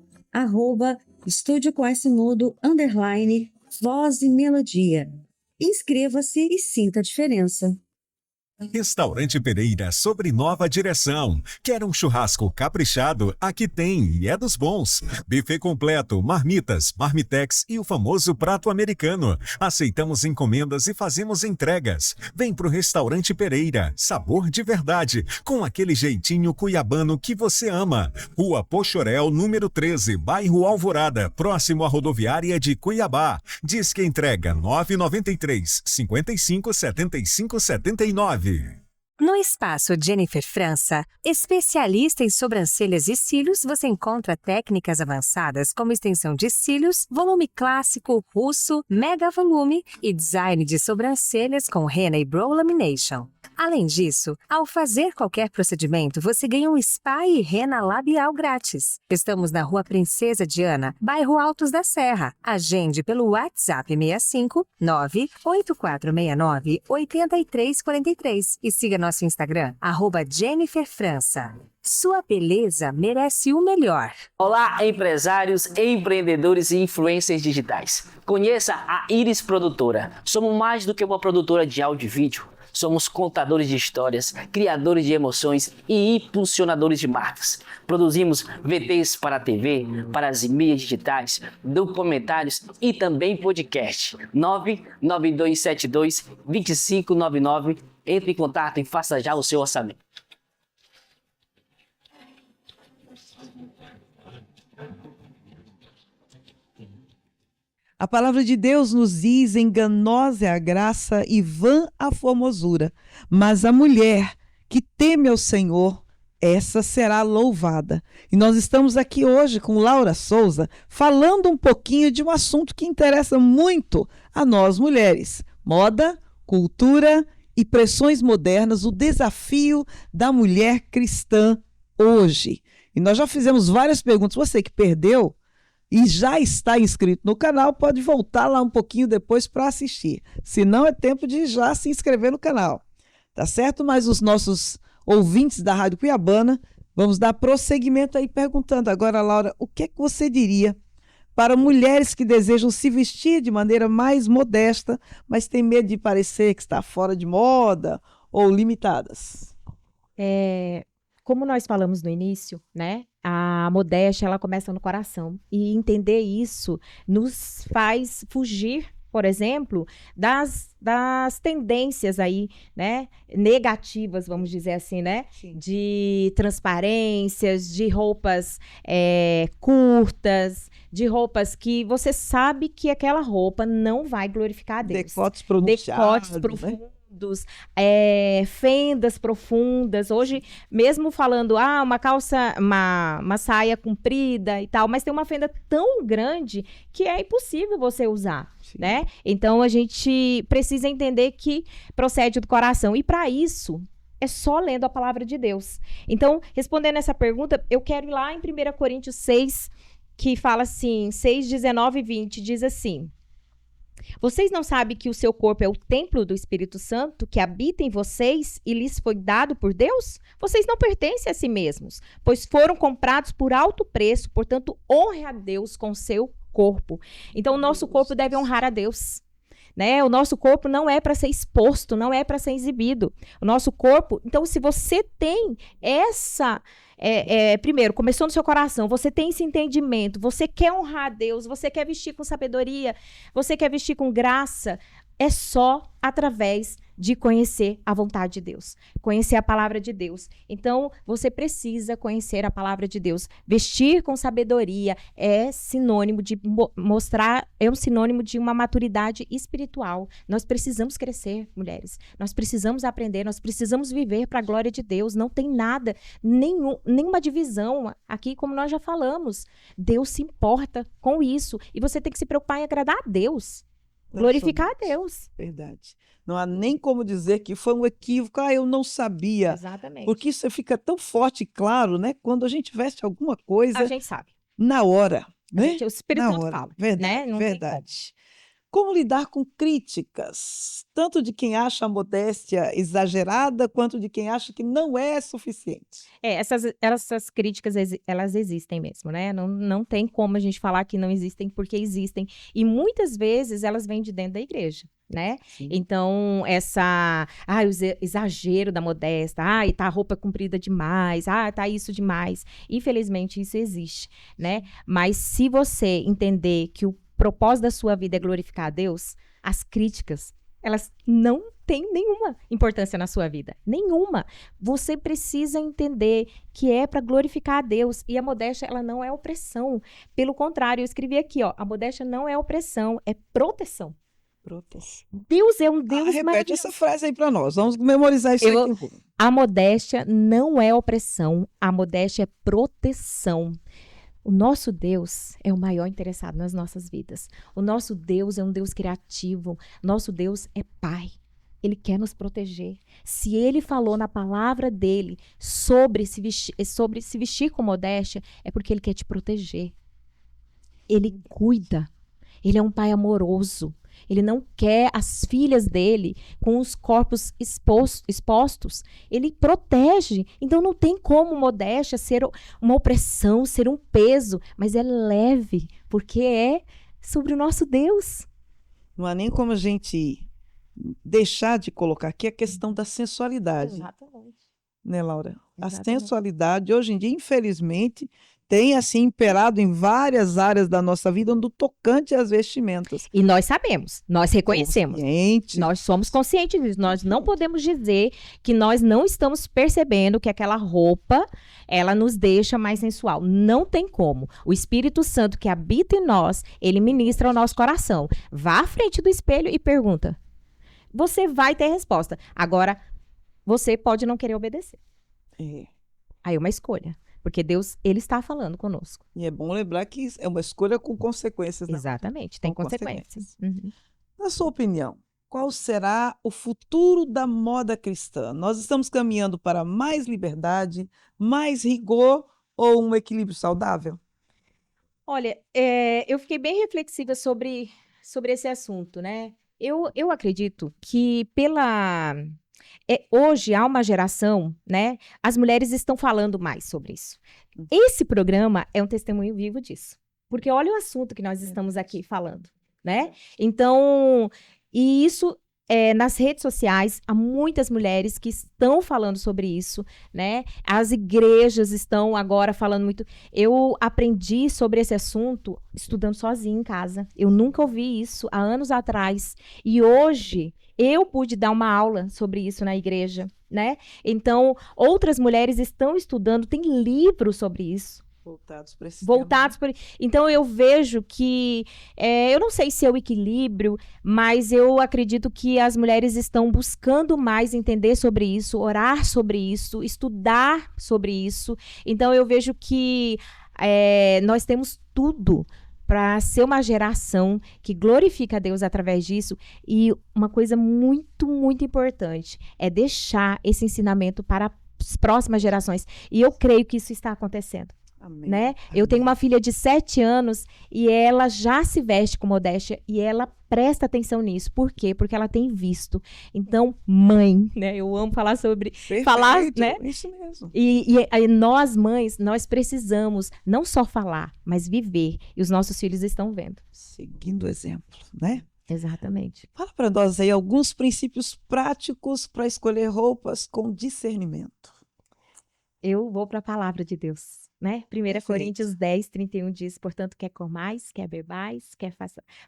@estudiocoesmudo_voz e melodia. Inscreva-se e sinta a diferença. Restaurante Pereira, sobre nova direção. Quer um churrasco caprichado? Aqui tem e é dos bons. Buffet completo, marmitas, marmitex e o famoso prato americano. Aceitamos encomendas e fazemos entregas. Vem pro Restaurante Pereira, sabor de verdade, com aquele jeitinho cuiabano que você ama. Rua Pochorel, número 13, bairro Alvorada, próximo à rodoviária de Cuiabá. Diz que entrega 993 55 75 79. No espaço Jennifer França, especialista em sobrancelhas e cílios, você encontra técnicas avançadas como extensão de cílios, volume clássico, russo, mega volume e design de sobrancelhas com henna e brow lamination. Além disso, ao fazer qualquer procedimento, você ganha um spa e henna labial grátis. Estamos na Rua Princesa Diana, bairro Altos da Serra. Agende pelo WhatsApp 65 98469 8343 e siga nosso Instagram, @JenniferFrança. Sua beleza merece o melhor. Olá, empresários, empreendedores e influencers digitais. Conheça a Iris Produtora. Somos mais do que uma produtora de áudio e vídeo. Somos contadores de histórias, criadores de emoções e impulsionadores de marcas. Produzimos VTs para a TV, para as mídias digitais, documentários e também podcast. 99272-2599. Entre em contato e faça já o seu orçamento. A palavra de Deus nos diz: enganosa é a graça e vã a formosura, mas a mulher que teme ao Senhor, essa será louvada. E nós estamos aqui hoje com Laura Souza, falando um pouquinho de um assunto que interessa muito a nós mulheres: moda, cultura e pressões modernas, o desafio da mulher cristã hoje. E nós já fizemos várias perguntas. Você que perdeu e já está inscrito no canal, pode voltar lá um pouquinho depois para assistir. Se não, é tempo de já se inscrever no canal. Tá certo? Mas os nossos ouvintes da Rádio Cuiabana, vamos dar prosseguimento aí perguntando agora, Laura, o que é que você diria para mulheres que desejam se vestir de maneira mais modesta, mas têm medo de parecer que está fora de moda ou limitadas? Como nós falamos no início, né? A modéstia, ela começa no coração. E entender isso nos faz fugir, por exemplo, das tendências aí, né? Negativas, vamos dizer assim, né? Sim. De transparências, de roupas curtas, de roupas que você sabe que aquela roupa não vai glorificar a Deus. Decotes pronunciados, profundos. Fendas profundas. Hoje, mesmo falando, uma calça, uma saia comprida e tal, mas tem uma fenda tão grande que é impossível você usar, né? Então, a gente precisa entender que procede do coração. E para isso, é só lendo a palavra de Deus. Então, respondendo essa pergunta, eu quero ir lá em 1 Coríntios 6, que fala assim, 6, 19 e 20, diz assim: vocês não sabem que o seu corpo é o templo do Espírito Santo, que habita em vocês e lhes foi dado por Deus? Vocês não pertencem a si mesmos, pois foram comprados por alto preço, portanto, honre a Deus com o seu corpo. Então, o nosso corpo deve honrar a Deus, né? O nosso corpo não é para ser exposto, não é para ser exibido. O nosso corpo, então, se você tem essa... primeiro, começou no seu coração, você tem esse entendimento, você quer honrar a Deus, você quer vestir com sabedoria, você quer vestir com graça, é só através de conhecer a vontade de Deus, conhecer a palavra de Deus. Então, você precisa conhecer a palavra de Deus. Vestir com sabedoria é sinônimo de mostrar, é um sinônimo de uma maturidade espiritual. Nós precisamos crescer, mulheres. Nós precisamos aprender, nós precisamos viver para a glória de Deus. Não tem nada, nenhuma divisão aqui, como nós já falamos. Deus se importa com isso. E você tem que se preocupar em agradar a Deus. Glorificar a Deus. Verdade. Não há nem como dizer que foi um equívoco, eu não sabia. Exatamente. Porque isso fica tão forte e claro, né? Quando a gente veste alguma coisa... A gente sabe. Na hora, né? O Espírito Santo fala. Verdade, né? verdade. Como lidar com críticas, tanto de quem acha a modéstia exagerada, quanto de quem acha que não é suficiente? Essas críticas, elas existem mesmo, né? Não tem como a gente falar que não existem, porque existem. E muitas vezes elas vêm de dentro da igreja, né? Sim. Então, o exagero da modéstia, tá a roupa comprida demais, tá isso demais. Infelizmente, isso existe, né? Mas se você entender que o propósito da sua vida é glorificar a Deus, as críticas, elas não têm nenhuma importância na sua vida. Nenhuma. Você precisa entender que é para glorificar a Deus. E a modéstia, ela não é opressão. Pelo contrário, eu escrevi aqui, a modéstia não é opressão, é proteção. Proteção. Deus é um Deus repete maravilhoso. essa frase aí para nós. Vamos memorizar isso aqui. A modéstia não é opressão, a modéstia é proteção. O nosso Deus é o maior interessado nas nossas vidas. O nosso Deus é um Deus criativo. Nosso Deus é Pai. Ele quer nos proteger. Se ele falou na palavra dele sobre se vestir com modéstia, é porque ele quer te proteger. Ele cuida. Ele é um pai amoroso. Ele não quer as filhas dele com os corpos expostos. Ele protege. Então não tem como modéstia ser uma opressão, ser um peso, mas é leve, porque é sobre o nosso Deus. Não há nem como a gente deixar de colocar aqui a questão da sensualidade. Exatamente. Né, Laura? Exatamente. A sensualidade, hoje em dia, infelizmente, tem assim imperado em várias áreas da nossa vida no tocante às vestimentas. E nós sabemos, nós reconhecemos. Consciente. Nós somos conscientes disso. Nós não podemos dizer que nós não estamos percebendo que aquela roupa, ela nos deixa mais sensual. Não tem como. O Espírito Santo que habita em nós, ele ministra ao nosso coração. Vá à frente do espelho e pergunta. Você vai ter resposta. Agora, você pode não querer obedecer. Aí é uma escolha. Porque Deus, ele está falando conosco. E é bom lembrar que é uma escolha com consequências. Né? Exatamente, tem consequências. Uhum. Na sua opinião, qual será o futuro da moda cristã? Nós estamos caminhando para mais liberdade, mais rigor ou um equilíbrio saudável? Olha, eu fiquei bem reflexiva sobre esse assunto, né? Eu acredito que hoje há uma geração, né? As mulheres estão falando mais sobre isso. Esse programa é um testemunho vivo disso. Porque olha o assunto que nós estamos aqui falando, né? Então, e isso nas redes sociais, há muitas mulheres que estão falando sobre isso, né? As igrejas estão agora falando muito. Eu aprendi sobre esse assunto estudando sozinha em casa. Eu nunca ouvi isso há anos atrás. E hoje eu pude dar uma aula sobre isso na igreja, né? Então, outras mulheres estão estudando, tem livros sobre isso. Voltados para esse tema. Então, eu vejo que, eu não sei se é o equilíbrio, mas eu acredito que as mulheres estão buscando mais entender sobre isso, orar sobre isso, estudar sobre isso. Então, eu vejo que nós temos tudo para ser uma geração que glorifica a Deus através disso. E uma coisa muito, muito importante é deixar esse ensinamento para as próximas gerações. E eu creio que isso está acontecendo. Amém. Né? Amém. Eu tenho uma filha de 7 anos e ela já se veste com modéstia e ela presta atenção nisso. Por quê? Porque ela tem visto. Então, mãe, né? Eu amo falar sobre... Perfeito, falar, né? Isso mesmo. E nós, mães, nós precisamos não só falar, mas viver. E os nossos filhos estão vendo. Seguindo o exemplo, né? Exatamente. Fala para nós aí alguns princípios práticos para escolher roupas com discernimento. Eu vou para a palavra de Deus. Né? 1 Coríntios 10, 31 diz, portanto, quer comais, quer bebais, quer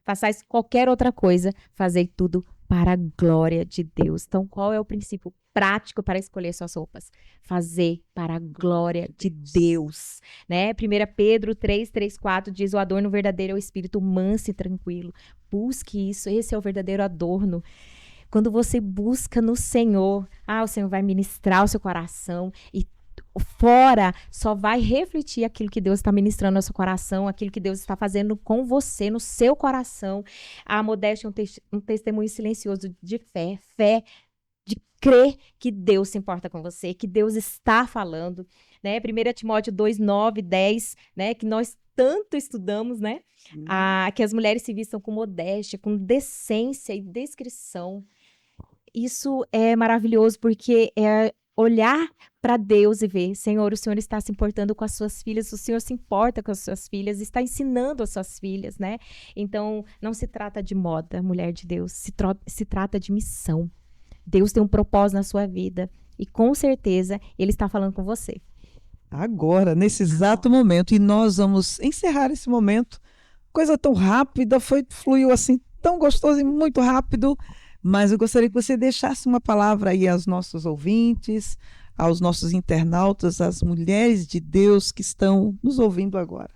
façais qualquer outra coisa, fazei tudo para a glória de Deus. Então, qual é o princípio prático para escolher suas roupas? Fazer para a glória de Deus. Né? 1 Pedro 3, 3, 4 diz, o adorno verdadeiro é o espírito manso e tranquilo. Busque isso, esse é o verdadeiro adorno. Quando você busca no Senhor, o Senhor vai ministrar o seu coração e fora só vai refletir aquilo que Deus está ministrando no seu coração, aquilo que Deus está fazendo com você, no seu coração. A modéstia é um testemunho silencioso de fé de crer que Deus se importa com você, que Deus está falando, né? 1 Timóteo 2, 9, 10, né? Que nós tanto estudamos, né? Que as mulheres se vistam com modéstia, com decência e discrição. Isso é maravilhoso porque olhar para Deus e ver, Senhor, o Senhor está se importando com as suas filhas, o Senhor se importa com as suas filhas, está ensinando as suas filhas, né? Então, não se trata de moda, mulher de Deus, se trata de missão. Deus tem um propósito na sua vida e, com certeza, Ele está falando com você. Agora, nesse exato momento, e nós vamos encerrar esse momento, coisa tão rápida, fluiu assim, tão gostoso e muito rápido. Mas eu gostaria que você deixasse uma palavra aí aos nossos ouvintes, aos nossos internautas, às mulheres de Deus que estão nos ouvindo agora.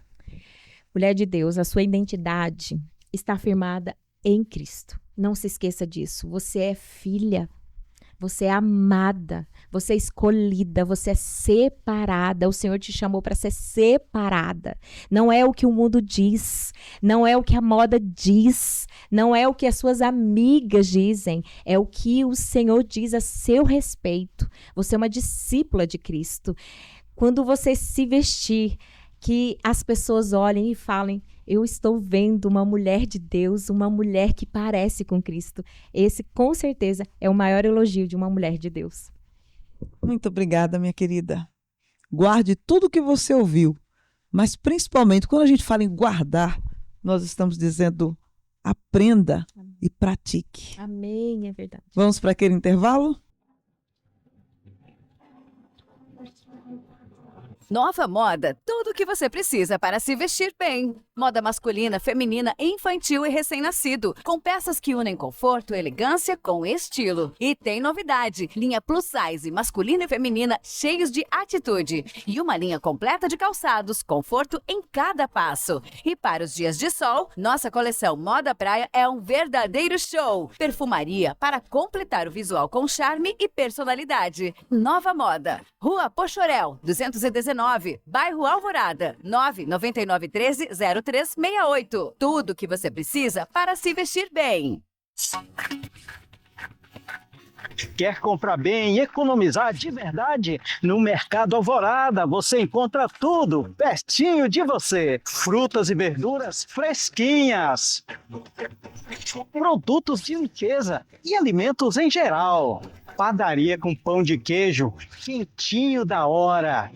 Mulher de Deus, a sua identidade está firmada em Cristo. Não se esqueça disso. Você é filha. Você é amada, você é escolhida, você é separada. O Senhor te chamou para ser separada. Não é o que o mundo diz, não é o que a moda diz, não é o que as suas amigas dizem, é o que o Senhor diz a seu respeito. Você é uma discípula de Cristo. Quando você se vestir, que as pessoas olhem e falem: eu estou vendo uma mulher de Deus, uma mulher que parece com Cristo. Esse, com certeza, é o maior elogio de uma mulher de Deus. Muito obrigada, minha querida. Guarde tudo o que você ouviu, mas principalmente quando a gente fala em guardar, nós estamos dizendo: aprenda e pratique. Amém, é verdade. Vamos para aquele intervalo? Nova Moda, tudo o que você precisa para se vestir bem. Moda masculina, feminina, infantil e recém-nascido, com peças que unem conforto e elegância com estilo. E tem novidade, linha plus size, masculina e feminina, cheios de atitude. E uma linha completa de calçados, conforto em cada passo. E para os dias de sol, nossa coleção Moda Praia é um verdadeiro show. Perfumaria para completar o visual com charme e personalidade. Nova Moda, Rua Pochorel, 219, bairro Alvorada, 999130368. Tudo o que você precisa para se vestir bem. Quer comprar bem e economizar de verdade? No Mercado Alvorada você encontra tudo pertinho de você. Frutas e verduras fresquinhas, produtos de limpeza e alimentos em geral. Padaria com pão de queijo quentinho da hora.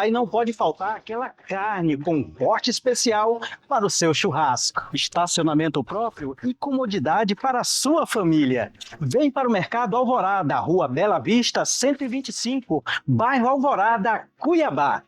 E não pode faltar aquela carne com corte especial para o seu churrasco. Estacionamento próprio e comodidade para a sua família. Vem para o Mercado Alvorada, Rua Bela Vista, 125, bairro Alvorada, Cuiabá.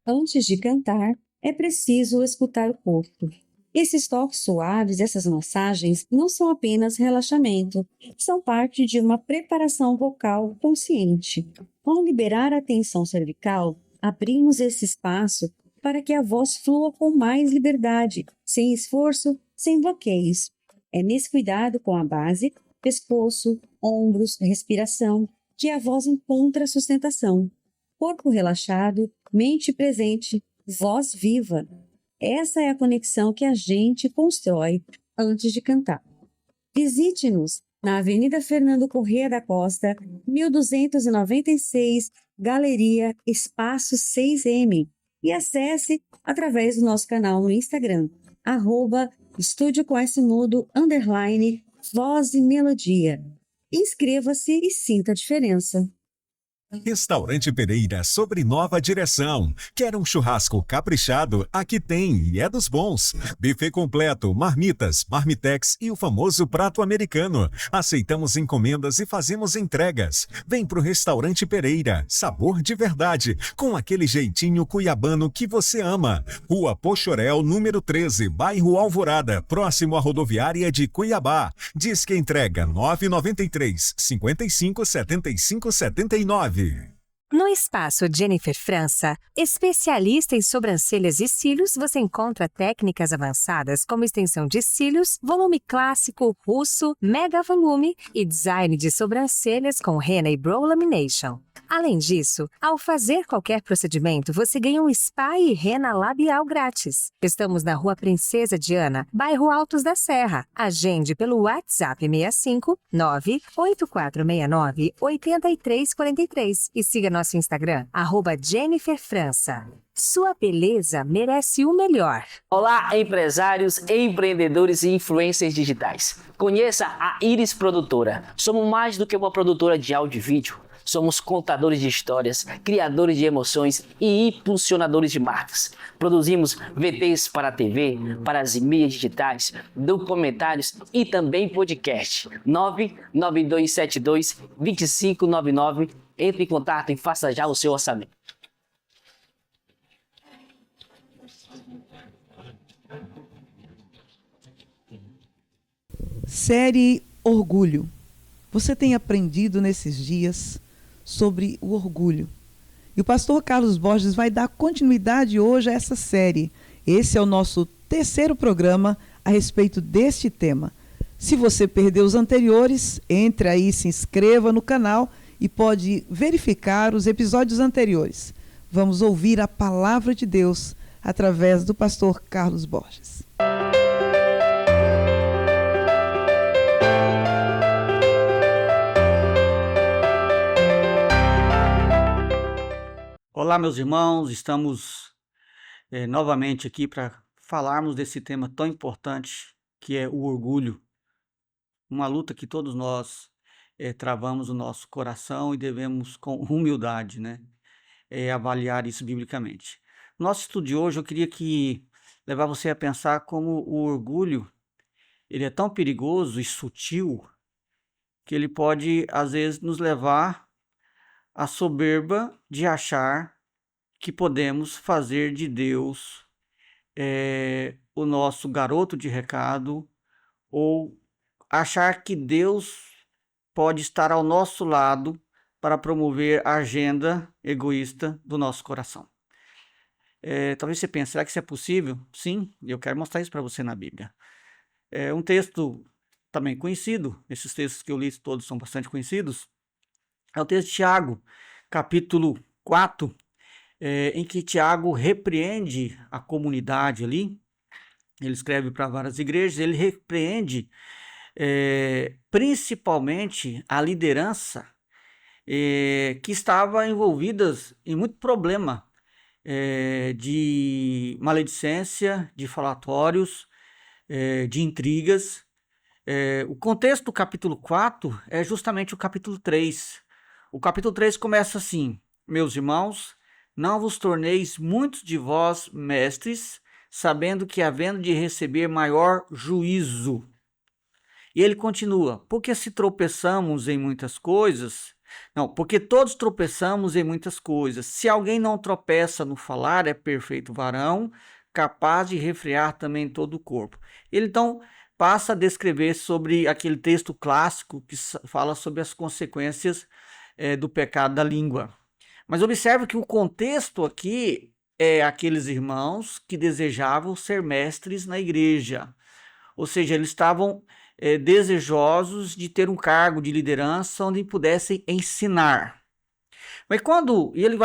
Antes de cantar, é preciso escutar o corpo. Esses toques suaves, essas massagens, não são apenas relaxamento, são parte de uma preparação vocal consciente. Ao liberar a tensão cervical, abrimos esse espaço para que a voz flua com mais liberdade, sem esforço, sem bloqueios. É nesse cuidado com a base, pescoço, ombros, respiração, que a voz encontra sustentação. Corpo relaxado, mente presente, voz viva. Essa é a conexão que a gente constrói antes de cantar. Visite-nos na Avenida Fernando Corrêa da Costa, 1296, Galeria Espaço 6M. E acesse através do nosso canal no Instagram, @estudiocoesmudo_voz e melodia. Inscreva-se e sinta a diferença. Restaurante Pereira, sobre nova direção. Quer um churrasco caprichado? Aqui tem e é dos bons. Buffet completo, marmitas, marmitex e o famoso prato americano. Aceitamos encomendas e fazemos entregas. Vem pro Restaurante Pereira, sabor de verdade, com aquele jeitinho cuiabano que você ama. Rua Pochorel, número 13, bairro Alvorada, próximo à rodoviária de Cuiabá. Diz que entrega 993 55 75 79. No Espaço Jennifer França, especialista em sobrancelhas e cílios, você encontra técnicas avançadas como extensão de cílios, volume clássico, russo, mega volume e design de sobrancelhas com henna e brow lamination. Além disso, ao fazer qualquer procedimento, você ganha um spa e henna labial grátis. Estamos na Rua Princesa Diana, bairro Altos da Serra. Agende pelo WhatsApp 65 98469 8343 e siga nosso Instagram, @JenniferFrança. Sua beleza merece o melhor. Olá, empresários, empreendedores e influencers digitais. Conheça a Iris Produtora. Somos mais do que uma produtora de áudio e vídeo. Somos contadores de histórias, criadores de emoções e impulsionadores de marcas. Produzimos VTs para a TV, para as mídias digitais, documentários e também podcast. 99272-2599. Entre em contato e faça já o seu orçamento. Série Orgulho. Você tem aprendido nesses dias sobre o orgulho. E o pastor Carlos Borges vai dar continuidade hoje a essa série. Esse é o nosso terceiro programa a respeito deste tema. Se você perdeu os anteriores, entre aí, se inscreva no canal e pode verificar os episódios anteriores. Vamos ouvir a palavra de Deus através do pastor Carlos Borges. Olá, meus irmãos, estamos novamente aqui para falarmos desse tema tão importante que é o orgulho, uma luta que todos nós travamos no nosso coração e devemos com humildade, avaliar isso biblicamente. No nosso estudo de hoje eu queria levar você a pensar como o orgulho ele é tão perigoso e sutil que ele pode às vezes nos levar à soberba de achar que podemos fazer de Deus o nosso garoto de recado, ou achar que Deus pode estar ao nosso lado para promover a agenda egoísta do nosso coração. Talvez você pense, será que isso é possível? Sim, eu quero mostrar isso para você na Bíblia. Um texto também conhecido, esses textos que eu li todos são bastante conhecidos, é o texto de Tiago, capítulo 4, em que Tiago repreende a comunidade ali. Ele escreve para várias igrejas, ele repreende principalmente a liderança que estava envolvida em muito problema de maledicência, de falatórios, de intrigas. O contexto do capítulo 4 é justamente o capítulo 3. O capítulo 3 começa assim: meus irmãos, não vos torneis muitos de vós mestres, sabendo que havendo de receber maior juízo. E ele continua: porque se tropeçamos em muitas coisas, porque todos tropeçamos em muitas coisas. Se alguém não tropeça no falar, é perfeito varão, capaz de refrear também todo o corpo. Ele então passa a descrever sobre aquele texto clássico que fala sobre as consequências do pecado da língua. Mas observe que o contexto aqui é aqueles irmãos que desejavam ser mestres na igreja. Ou seja, eles estavam desejosos de ter um cargo de liderança onde pudessem ensinar. Mas e ele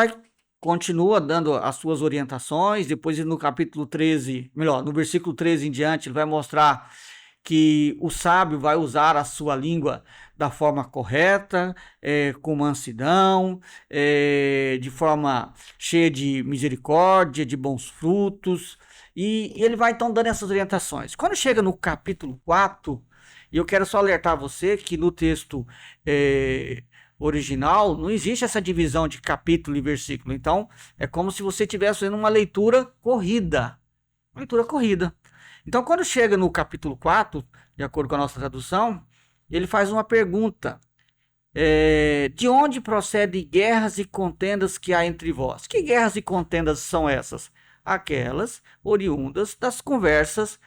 continua dando as suas orientações, depois no capítulo 13, no versículo 13 em diante, ele vai mostrar que o sábio vai usar a sua língua da forma correta, com mansidão, de forma cheia de misericórdia, de bons frutos, e ele vai então dando essas orientações. Quando chega no capítulo 4, e eu quero só alertar você que no texto original não existe essa divisão de capítulo e versículo, então é como se você estivesse fazendo uma leitura corrida. Então, quando chega no capítulo 4, de acordo com a nossa tradução, ele faz uma pergunta: de onde procedem guerras e contendas que há entre vós? Que guerras e contendas são essas? Aquelas oriundas das conversas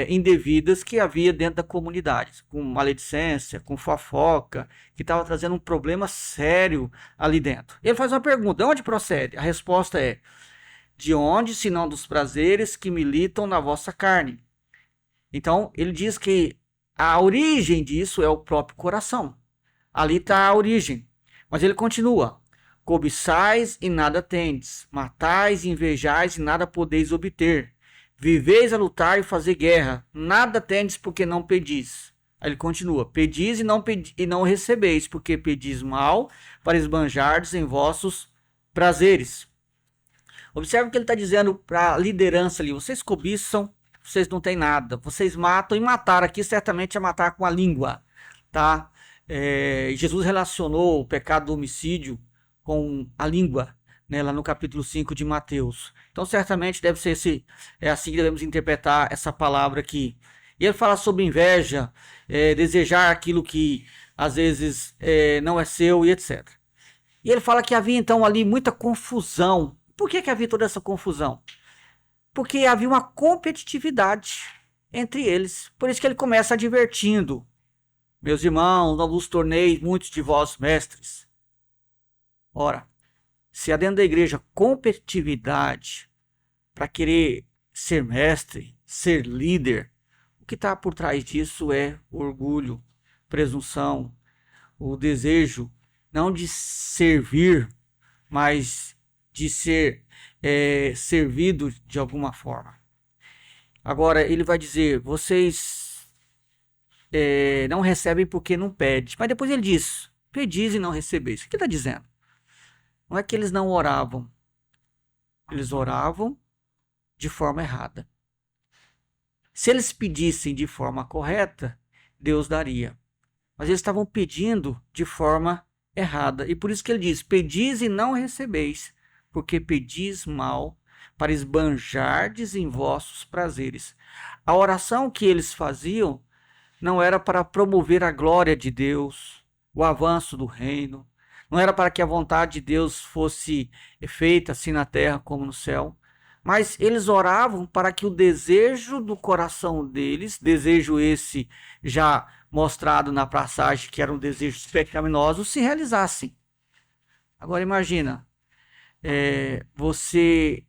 indevidas que havia dentro da comunidade, com maledicência, com fofoca, que estava trazendo um problema sério ali dentro. Ele faz uma pergunta: de onde procede? A resposta é: de onde, senão dos prazeres que militam na vossa carne? Então, ele diz que a origem disso é o próprio coração. Ali está a origem. Mas ele continua: cobiçais e nada tendes, matais e invejais e nada podeis obter. Viveis a lutar e fazer guerra, nada tendes porque não pedis. Aí ele continua: pedis e não recebeis, porque pedis mal para esbanjardes em vossos prazeres. Observe o que ele está dizendo para a liderança ali: vocês cobiçam, vocês não têm nada, vocês matam, e matar aqui certamente é matar com a língua, tá? Jesus relacionou o pecado do homicídio com a língua, lá no capítulo 5 de Mateus. Então certamente deve ser assim que devemos interpretar essa palavra aqui. E ele fala sobre inveja, desejar aquilo que às vezes não é seu e etc. E ele fala que havia então ali muita confusão. Por que havia toda essa confusão? Porque havia uma competitividade entre eles. Por isso que ele começa advertindo: meus irmãos, não vos torneis muitos de vós mestres. Ora, se há dentro da igreja competitividade para querer ser mestre, ser líder, o que está por trás disso é orgulho, presunção, o desejo não de servir, mas de ser servido de alguma forma. Agora, ele vai dizer, vocês não recebem porque não pedem. Mas depois ele diz, pedis e não recebeis. O que ele está dizendo? Não é que eles não oravam. Eles oravam de forma errada. Se eles pedissem de forma correta, Deus daria. Mas eles estavam pedindo de forma errada. E por isso que ele diz, pedis e não recebeis, porque pedis mal, para esbanjardes em vossos prazeres. A oração que eles faziam não era para promover a glória de Deus, o avanço do reino, não era para que a vontade de Deus fosse feita assim na terra como no céu, mas eles oravam para que o desejo do coração deles, desejo esse já mostrado na passagem que eram desejos pecaminosos, se realizassem. Agora imagina, você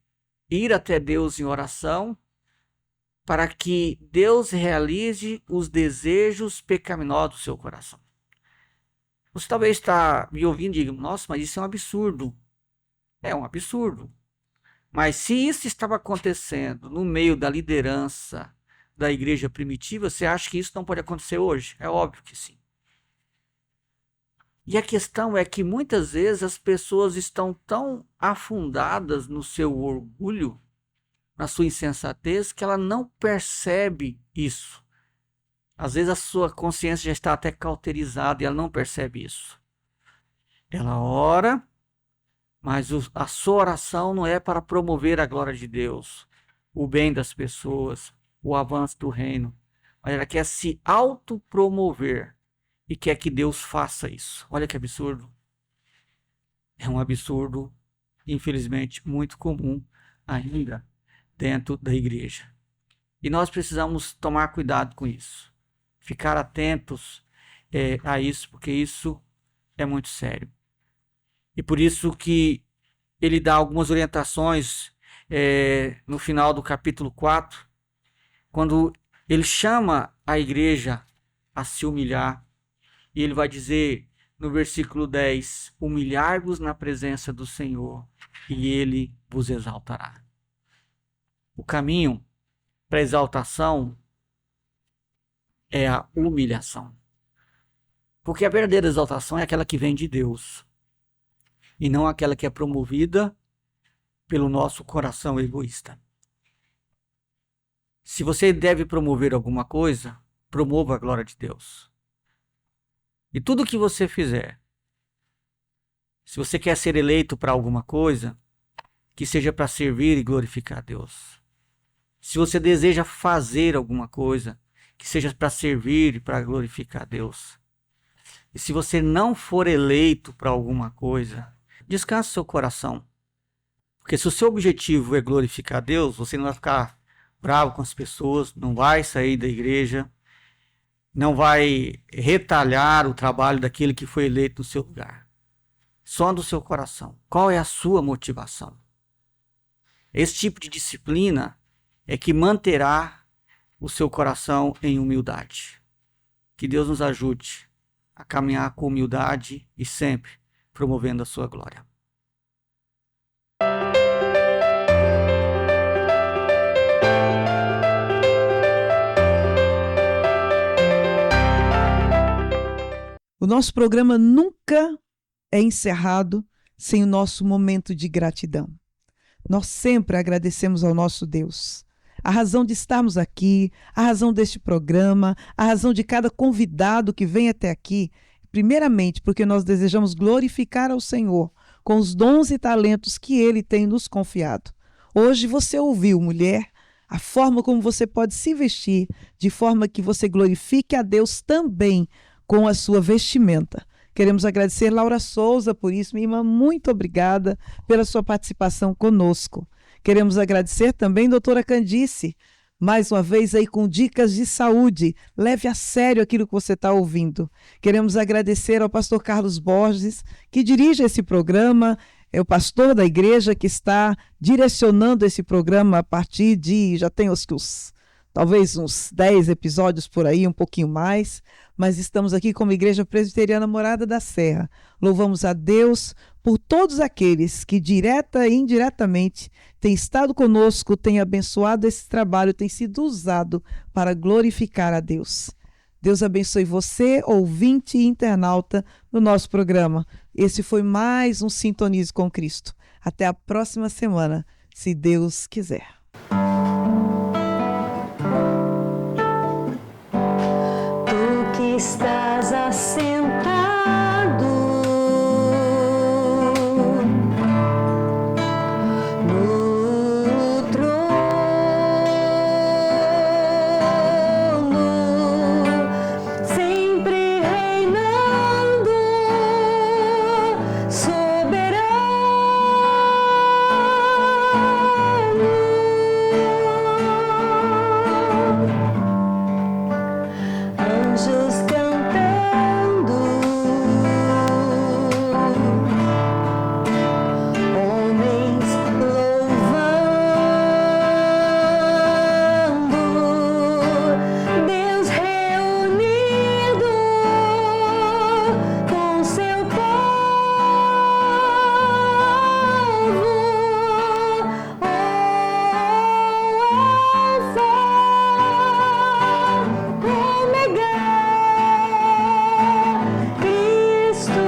ir até Deus em oração para que Deus realize os desejos pecaminosos do seu coração. Você talvez está me ouvindo e diga, nossa, mas isso é um absurdo. É um absurdo. Mas se isso estava acontecendo no meio da liderança da igreja primitiva, você acha que isso não pode acontecer hoje? É óbvio que sim. E a questão é que muitas vezes as pessoas estão tão afundadas no seu orgulho, na sua insensatez, que ela não percebe isso. Às vezes a sua consciência já está até cauterizada e ela não percebe isso. Ela ora, mas a sua oração não é para promover a glória de Deus, o bem das pessoas, o avanço do reino. Mas ela quer se autopromover e quer que Deus faça isso. Olha que absurdo. É um absurdo, infelizmente, muito comum ainda dentro da igreja. E nós precisamos tomar cuidado com isso. Ficar atentos a isso, porque isso é muito sério. E por isso que ele dá algumas orientações no final do capítulo 4, quando ele chama a igreja a se humilhar, e ele vai dizer no versículo 10, humilhai-vos na presença do Senhor, e ele vos exaltará. O caminho para a exaltação é a humilhação. Porque a verdadeira exaltação é aquela que vem de Deus, e não aquela que é promovida pelo nosso coração egoísta. Se você deve promover alguma coisa, promova a glória de Deus. E tudo que você fizer, se você quer ser eleito para alguma coisa, que seja para servir e glorificar a Deus. Se você deseja fazer alguma coisa, que seja para servir e para glorificar a Deus. E se você não for eleito para alguma coisa, descanse seu coração. Porque se o seu objetivo é glorificar a Deus, você não vai ficar bravo com as pessoas, não vai sair da igreja, não vai retalhar o trabalho daquele que foi eleito no seu lugar. Sonda o seu coração. Qual é a sua motivação? Esse tipo de disciplina é que manterá o seu coração em humildade. Que Deus nos ajude a caminhar com humildade e sempre promovendo a sua glória. O nosso programa nunca é encerrado sem o nosso momento de gratidão. Nós sempre agradecemos ao nosso Deus. A razão de estarmos aqui, a razão deste programa, a razão de cada convidado que vem até aqui, primeiramente porque nós desejamos glorificar ao Senhor com os dons e talentos que Ele tem nos confiado. Hoje você ouviu, mulher, a forma como você pode se vestir, de forma que você glorifique a Deus também com a sua vestimenta. Queremos agradecer Laura Souza por isso. Minha irmã, muito obrigada pela sua participação conosco. Queremos agradecer também a doutora Candice, mais uma vez aí com dicas de saúde. Leve a sério aquilo que você está ouvindo. Queremos agradecer ao pastor Carlos Borges, que dirige esse programa, é o pastor da igreja que está direcionando esse programa a partir de, já tem talvez uns 10 episódios por aí, um pouquinho mais, mas estamos aqui como Igreja Presbiteriana Morada da Serra. Louvamos a Deus por todos aqueles que direta e indiretamente têm estado conosco, têm abençoado esse trabalho, têm sido usado para glorificar a Deus. Deus abençoe você, ouvinte e internauta no nosso programa. Esse foi mais um Sintonize com Cristo. Até a próxima semana, se Deus quiser. Tu que estás assentado no trono, sempre reinando, soberano. Anjos cantando, homens louvando, Deus reunido com seu povo. Alfa, Ômega, Cristo,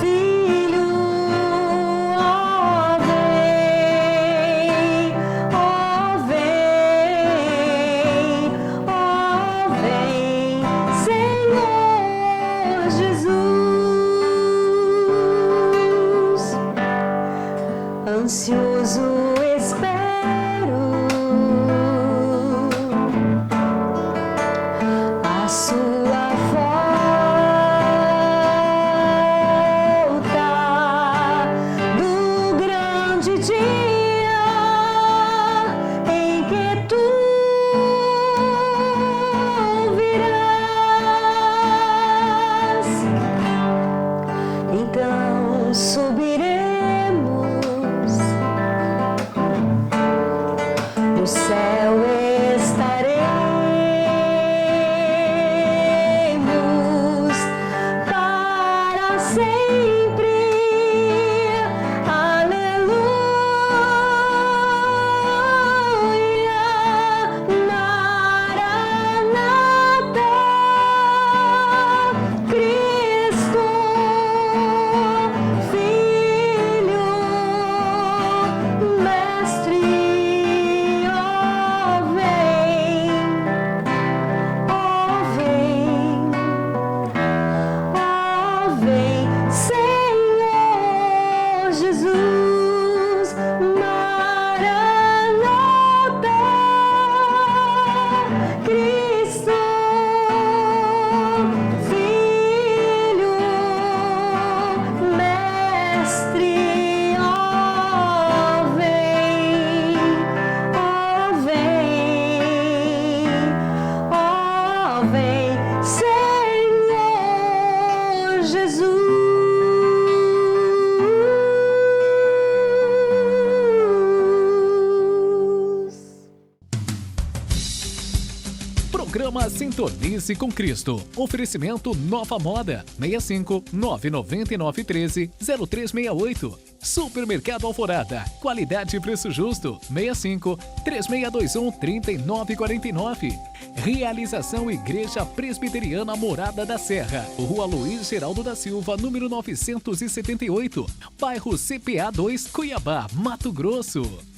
Filho, ó vem, Senhor Jesus. Ansioso espero a sua volta do grande dia em que tu virás. Então subiremos, no céu estaremos para sempre. Aleluia, Maranata, Cristo, Filho, Mestre, ó vem, Senhor Jesus. Maranata, Cristo, Filho, Mestre, ó vem, Senhor Jesus. Programa Sintonize com Cristo. Oferecimento Nova Moda 65 999 13 0368. Supermercado Alvorada. Qualidade e preço justo 65 3621 3949. Realização Igreja Presbiteriana Morada da Serra. Rua Luiz Geraldo da Silva, número 978. Bairro CPA 2, Cuiabá, Mato Grosso.